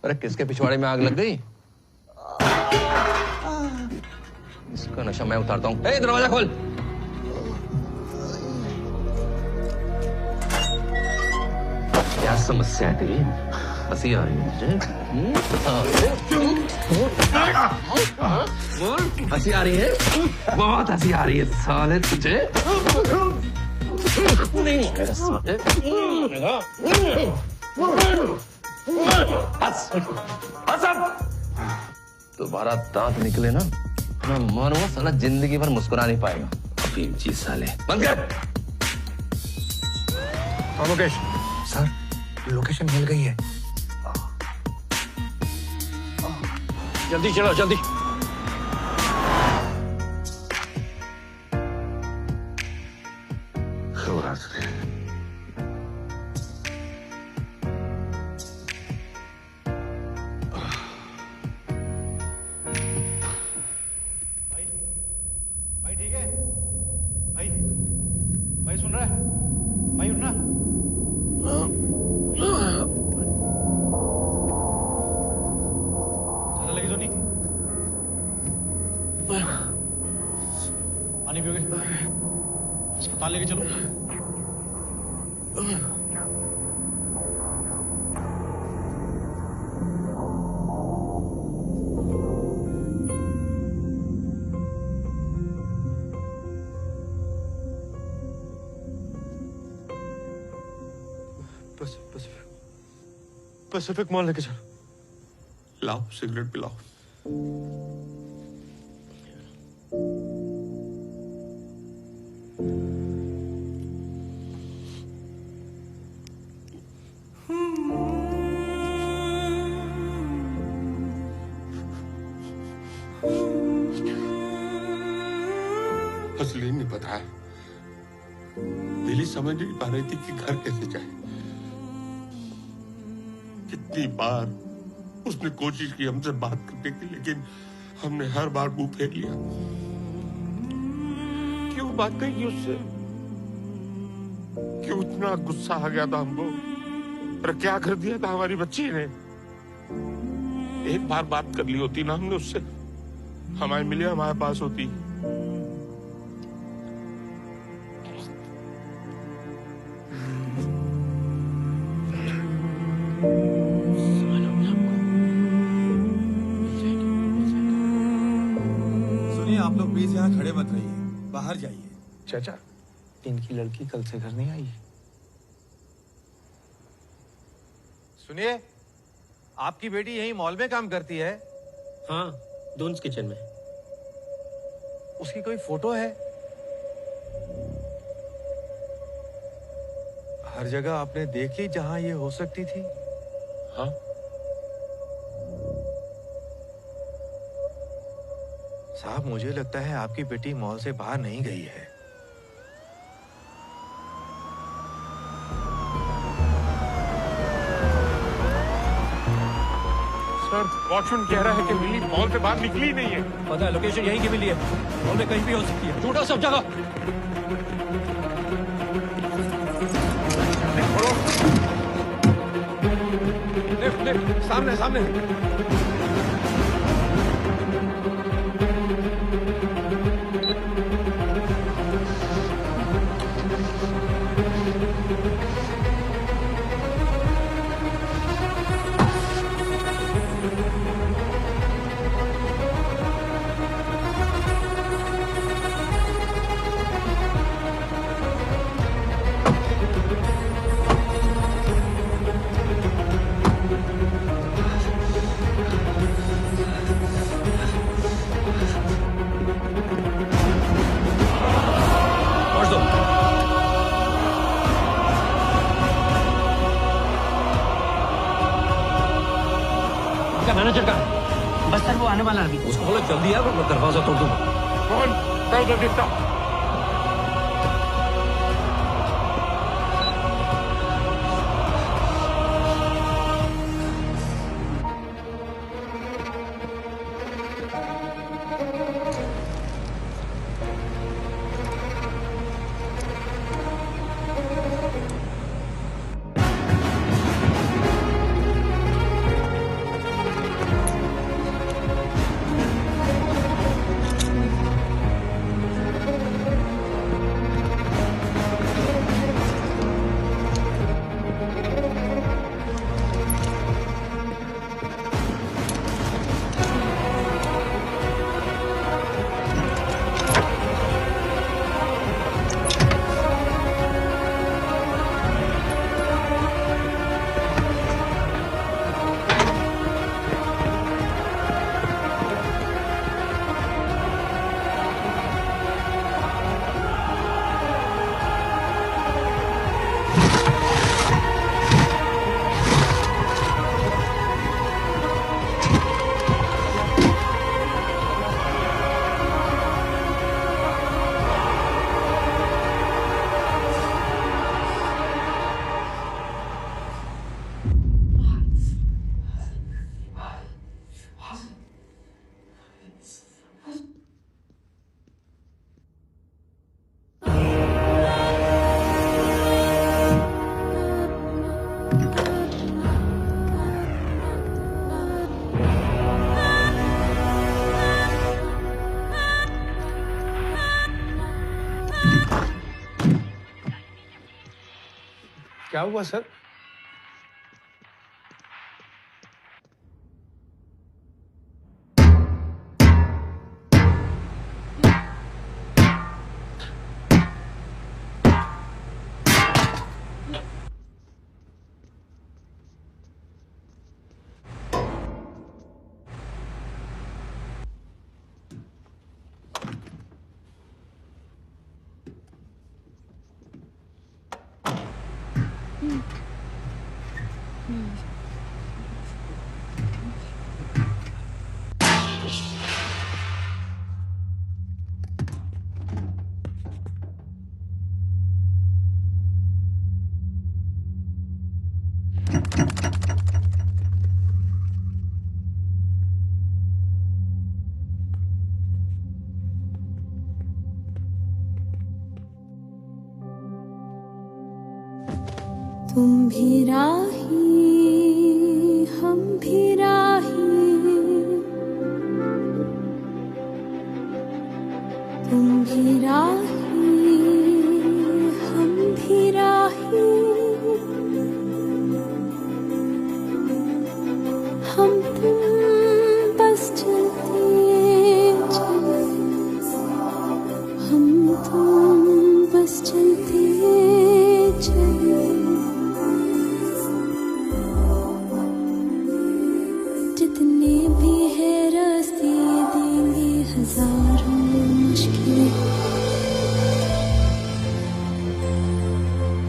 अरे किसके पिछवाड़े में आग लग गई? इसका नशा मैं उतारता हूँ। दरवाजा खोल। क्या समस्या है तेरी? हंसी आ रही है तुझे? हंसी आ रही है? बहुत हंसी आ रही है साले तुझे। दोबारा दांत निकले ना, मैं मारूंगा साला, जिंदगी भर मुस्कुरा नहीं पाएगा। अफीम चीज साले। बंद कर। मुकेश सर, लोकेशन मिल गई है। जल्दी चलो, जल्दी। शिवरात्रि। भाई ठीक है? भाई सुन रहा है? भाई उठना। ज्यादा लगी तो नहीं? पानी पियोगे? अस्पताल लेके चलो। पैसिफिक मॉल लेके चलो। लाओ सिगरेट पिलाओ। असली नहीं पता है, दिली समझ नहीं पा रही थी कि घर कैसे जाए। कितनी बार उसने कोशिश की हमसे बात करने की, लेकिन हमने हर बार मुंह फेर लिया। क्यों बात कही उससे? क्यों इतना गुस्सा आ गया था हमको? और क्या कर दिया था हमारी बच्ची ने? एक बार बात कर ली होती ना हमने उससे, हमारी मिली हमारे पास होती। सुनिए, आप लोग प्लीज यहाँ खड़े मत रहिए, बाहर जाइए। चाचा, इनकी लड़की कल से घर नहीं आई। सुनिए, आपकी बेटी यही मॉल में काम करती है? हाँ, दून्स किचन में। उसकी कोई फोटो है? हर जगह आपने देख ली जहां ये हो सकती थी? हाँ। साहब, मुझे लगता है आपकी बेटी मॉल से बाहर नहीं गई है। सर, वॉचमैन कह रहा है कि मिली मॉल से बाहर निकली नहीं है। पता है, लोकेशन यहीं की मिली है। मॉल में कहीं भी हो सकती है। झूठा सब जगह। सामने सामने। मैनेजर का बस सर, वो आने वाला है अभी। उसको बोलो जल्दी आ, मैं दरवाजा तोड़ दूंगा। कौन? दरवाजा दिखता। क्या हुआ सर? तुम भी राही हम भी राही, तुम भी राही हम भी राही, हम तुम बस चलते चले, हम तुम बस चलते चले। जितने भी है रास्ते देंगे हजारों मुश्किलें,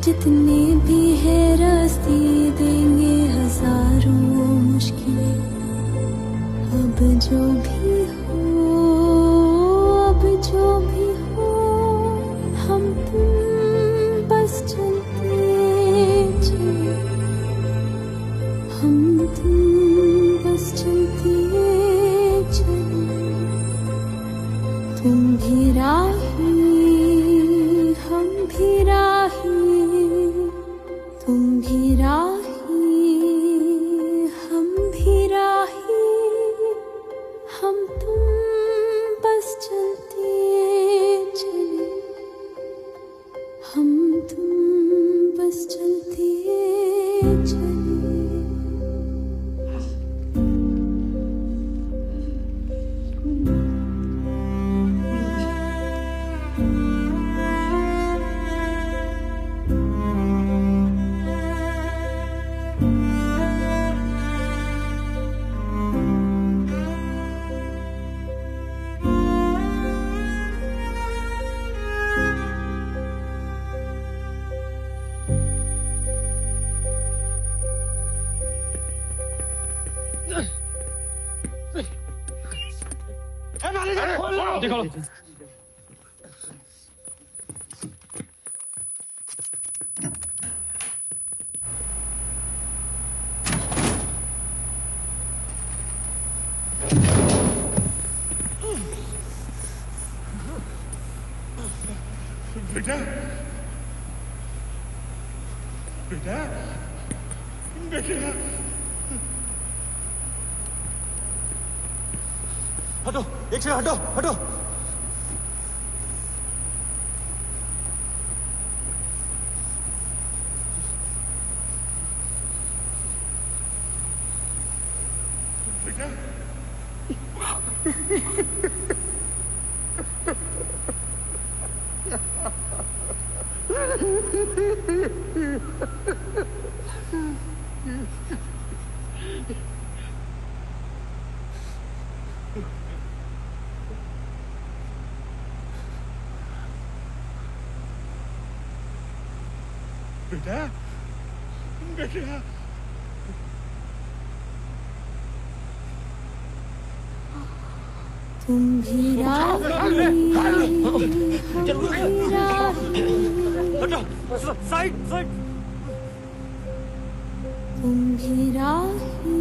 जितने भी है रास्ते देंगे हजारों मुश्किलें। अब जो भी हो, अब जो भी हो, हम तुम बस चलते चले, हम तुम बस चलते चले। तुम भी राही हम भी राही, तुम भी राही हम भी राही, हम तुम बस चलते चले, हम तुम बस चलते चले। देखो बेटा, बेटा, बेटा, हटो, एक से हटो, हटो। बेटा, बेटा, बेटा, तुम भी राही हम भी राही, साइड साइड। तुम भी राही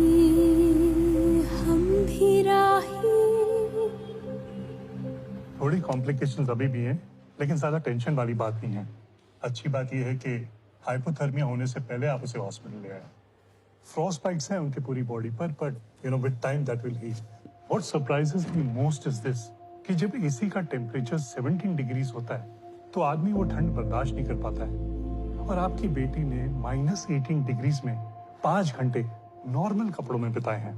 हम भी राही। थोड़ी कॉम्प्लिकेशंस अभी भी हैं, लेकिन ज्यादा टेंशन वाली बात नहीं है। अच्छी बात यह है कि हाइपोथर्मिया होने से पहले आप उसे हॉस्पिटल ले आए। फ्रॉस्ट बाइट्स हैं उनकी पूरी बॉडी पर, but with time that will heal. What surprises me most is this कि जब एसी का टेम्परेचर 17 डिग्रीज होता है तो आदमी वो ठंड बर्दाश्त नहीं कर पाता है, और आपकी बेटी ने -18 डिग्रीज में 5 घंटे नॉर्मल कपड़ों में बिताए हैं।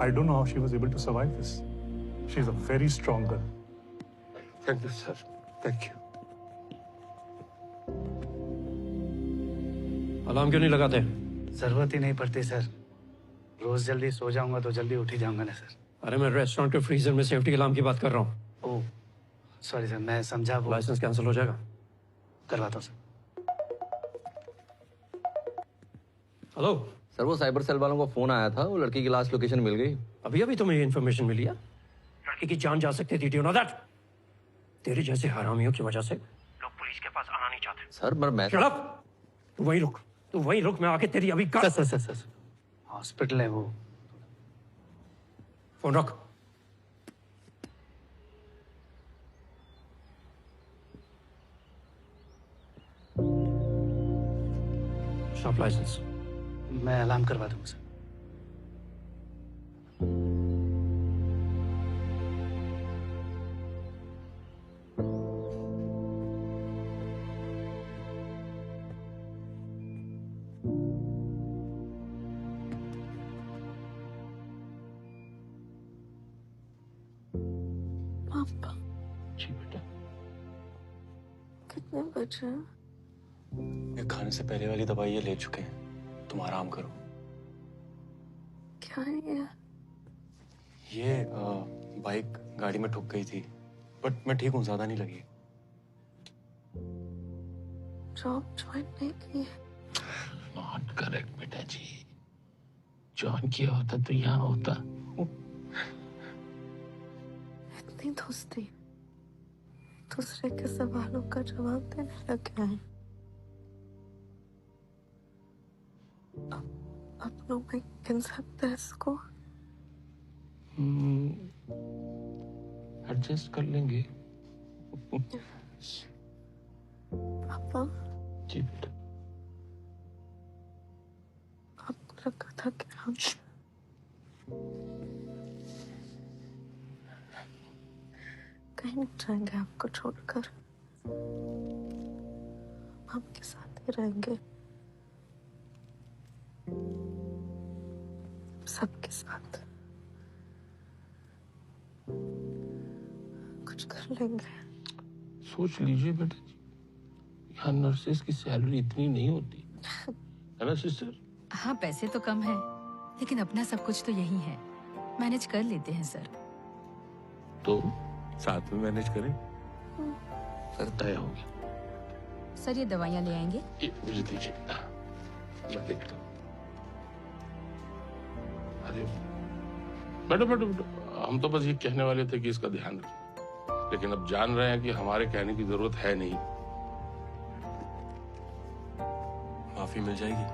I don't know how she was able to survive this. She is a very strong girl. Thank you sir, thank you. Alarm क्यों नहीं लगाते? जरूरत ही नहीं पड़ती सर। रोज जल्दी सो जाऊंगा तो जल्दी उठ ही जाऊंगा ना सर। अरे मैं रेस्टोरेंट के फ्रीजर में सेफ्टी अलार्म की बात कर रहा हूँ। ओह सॉरी सर, मैं समझा वो। लाइसेंस कैंसिल हो जाएगा। करवाता हूँ सर। हेलो सर, वो साइबर सेल वालों का फोन आया था, वो लड़की की लास्ट लोकेशन मिल गई। अभी अभी तुम्हें ये इन्फॉर्मेशन मिली है? लड़की की जान जा सकती थी, डू यू नो दैट? तेरे जैसे हरामियों की वजह से लोग पुलिस के पास आना नहीं चाहते। सर मैं शट अप! तू वहीं रुक, तू वहीं रुक, मैं आके तेरी अभी कर। सर हॉस्पिटल है वो। फोन रख। Shop licence. मैं अलार्म करवा दूंगा सर। पापा जी बेटा। कितने बजे? ये खाने से पहले वाली दवाई ये ले चुके हैं, तुम आराम करो। क्या है ये बाइक गाड़ी में ठुक गई थी, बट मैं ठीक हूँ, ज्यादा नहीं लगी। जॉब ज्वाइन नहीं की? नॉट करेक्ट बेटा जी। ज्वाइन किया होता तो यहाँ होता। इतनी दोस्ती दूसरे के सवालों का जवाब देने लगे हैं। अपनों में गिन सकते हैं इसको? एडजस्ट कर लेंगे। पापा जी बेटा। आपको लगा था कि हम कहीं नहीं जाएंगे आपको छोड़कर, हम के साथ ही रहेंगे, सबके साथ कुछ कर लेंगे। सोच लीजिए बेटा जी, यहाँ नर्सेस की सैलरी इतनी नहीं होती है ना सिस्टर? हाँ, पैसे तो कम है, लेकिन अपना सब कुछ तो यही है। मैनेज कर लेते हैं सर। तो साथ में मैनेज करें। सर तय हो गया। सर ये दवाइयाँ ले आएंगे? ये मुझे दीजिए, मैं देखता हूँ। अरे बेटा, हम तो बस ये कहने वाले थे कि इसका ध्यान रखें, लेकिन अब जान रहे हैं कि हमारे कहने की जरूरत है नहीं। माफी मिल जाएगी?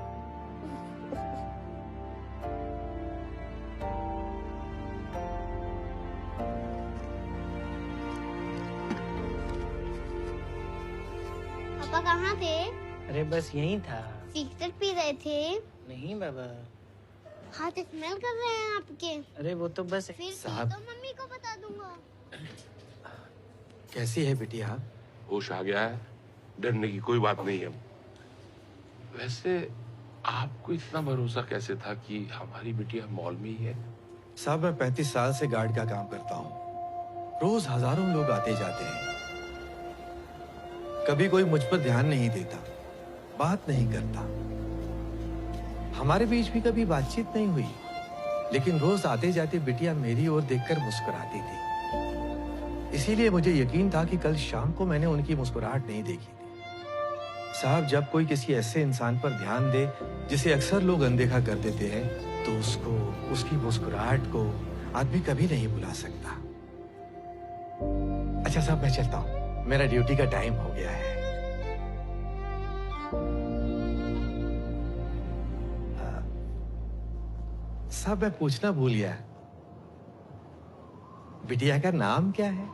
पापा कहाँ थे? अरे बस यही था। सिगरेट पी रहे थे? नहीं बाबा। हाथ स्मेल कर रहे हैं आपके। अरे वो तो बस फिर साहब। तो मम्मी को बता दूंगा। कैसी है बिटिया? होश आ गया है, डरने की कोई बात नहीं है। वैसे आपको इतना भरोसा कैसे था कि हमारी बिटिया मॉल में ही है? साहब, मैं 35 साल से गार्ड का काम करता हूँ। रोज हजारों लोग आते जाते हैं। कभी कोई मुझ पर ध्यान नहीं देता, बात नहीं करता। हमारे बीच भी कभी बातचीत नहीं हुई, लेकिन रोज आते जाते बिटिया मेरी ओर देखकर मुस्कुराती थी। इसीलिए मुझे यकीन था कि कल शाम को मैंने उनकी मुस्कुराहट नहीं देखी थी। साहब, जब कोई किसी ऐसे इंसान पर ध्यान दे जिसे अक्सर लोग अनदेखा कर देते हैं, तो उसको, उसकी मुस्कुराहट को आदमी कभी नहीं भुला सकता। अच्छा साहब, मैं चलता हूँ, मेरा ड्यूटी का टाइम हो गया है। साहब, मैं पूछना भूल गया, बिटिया का नाम क्या है?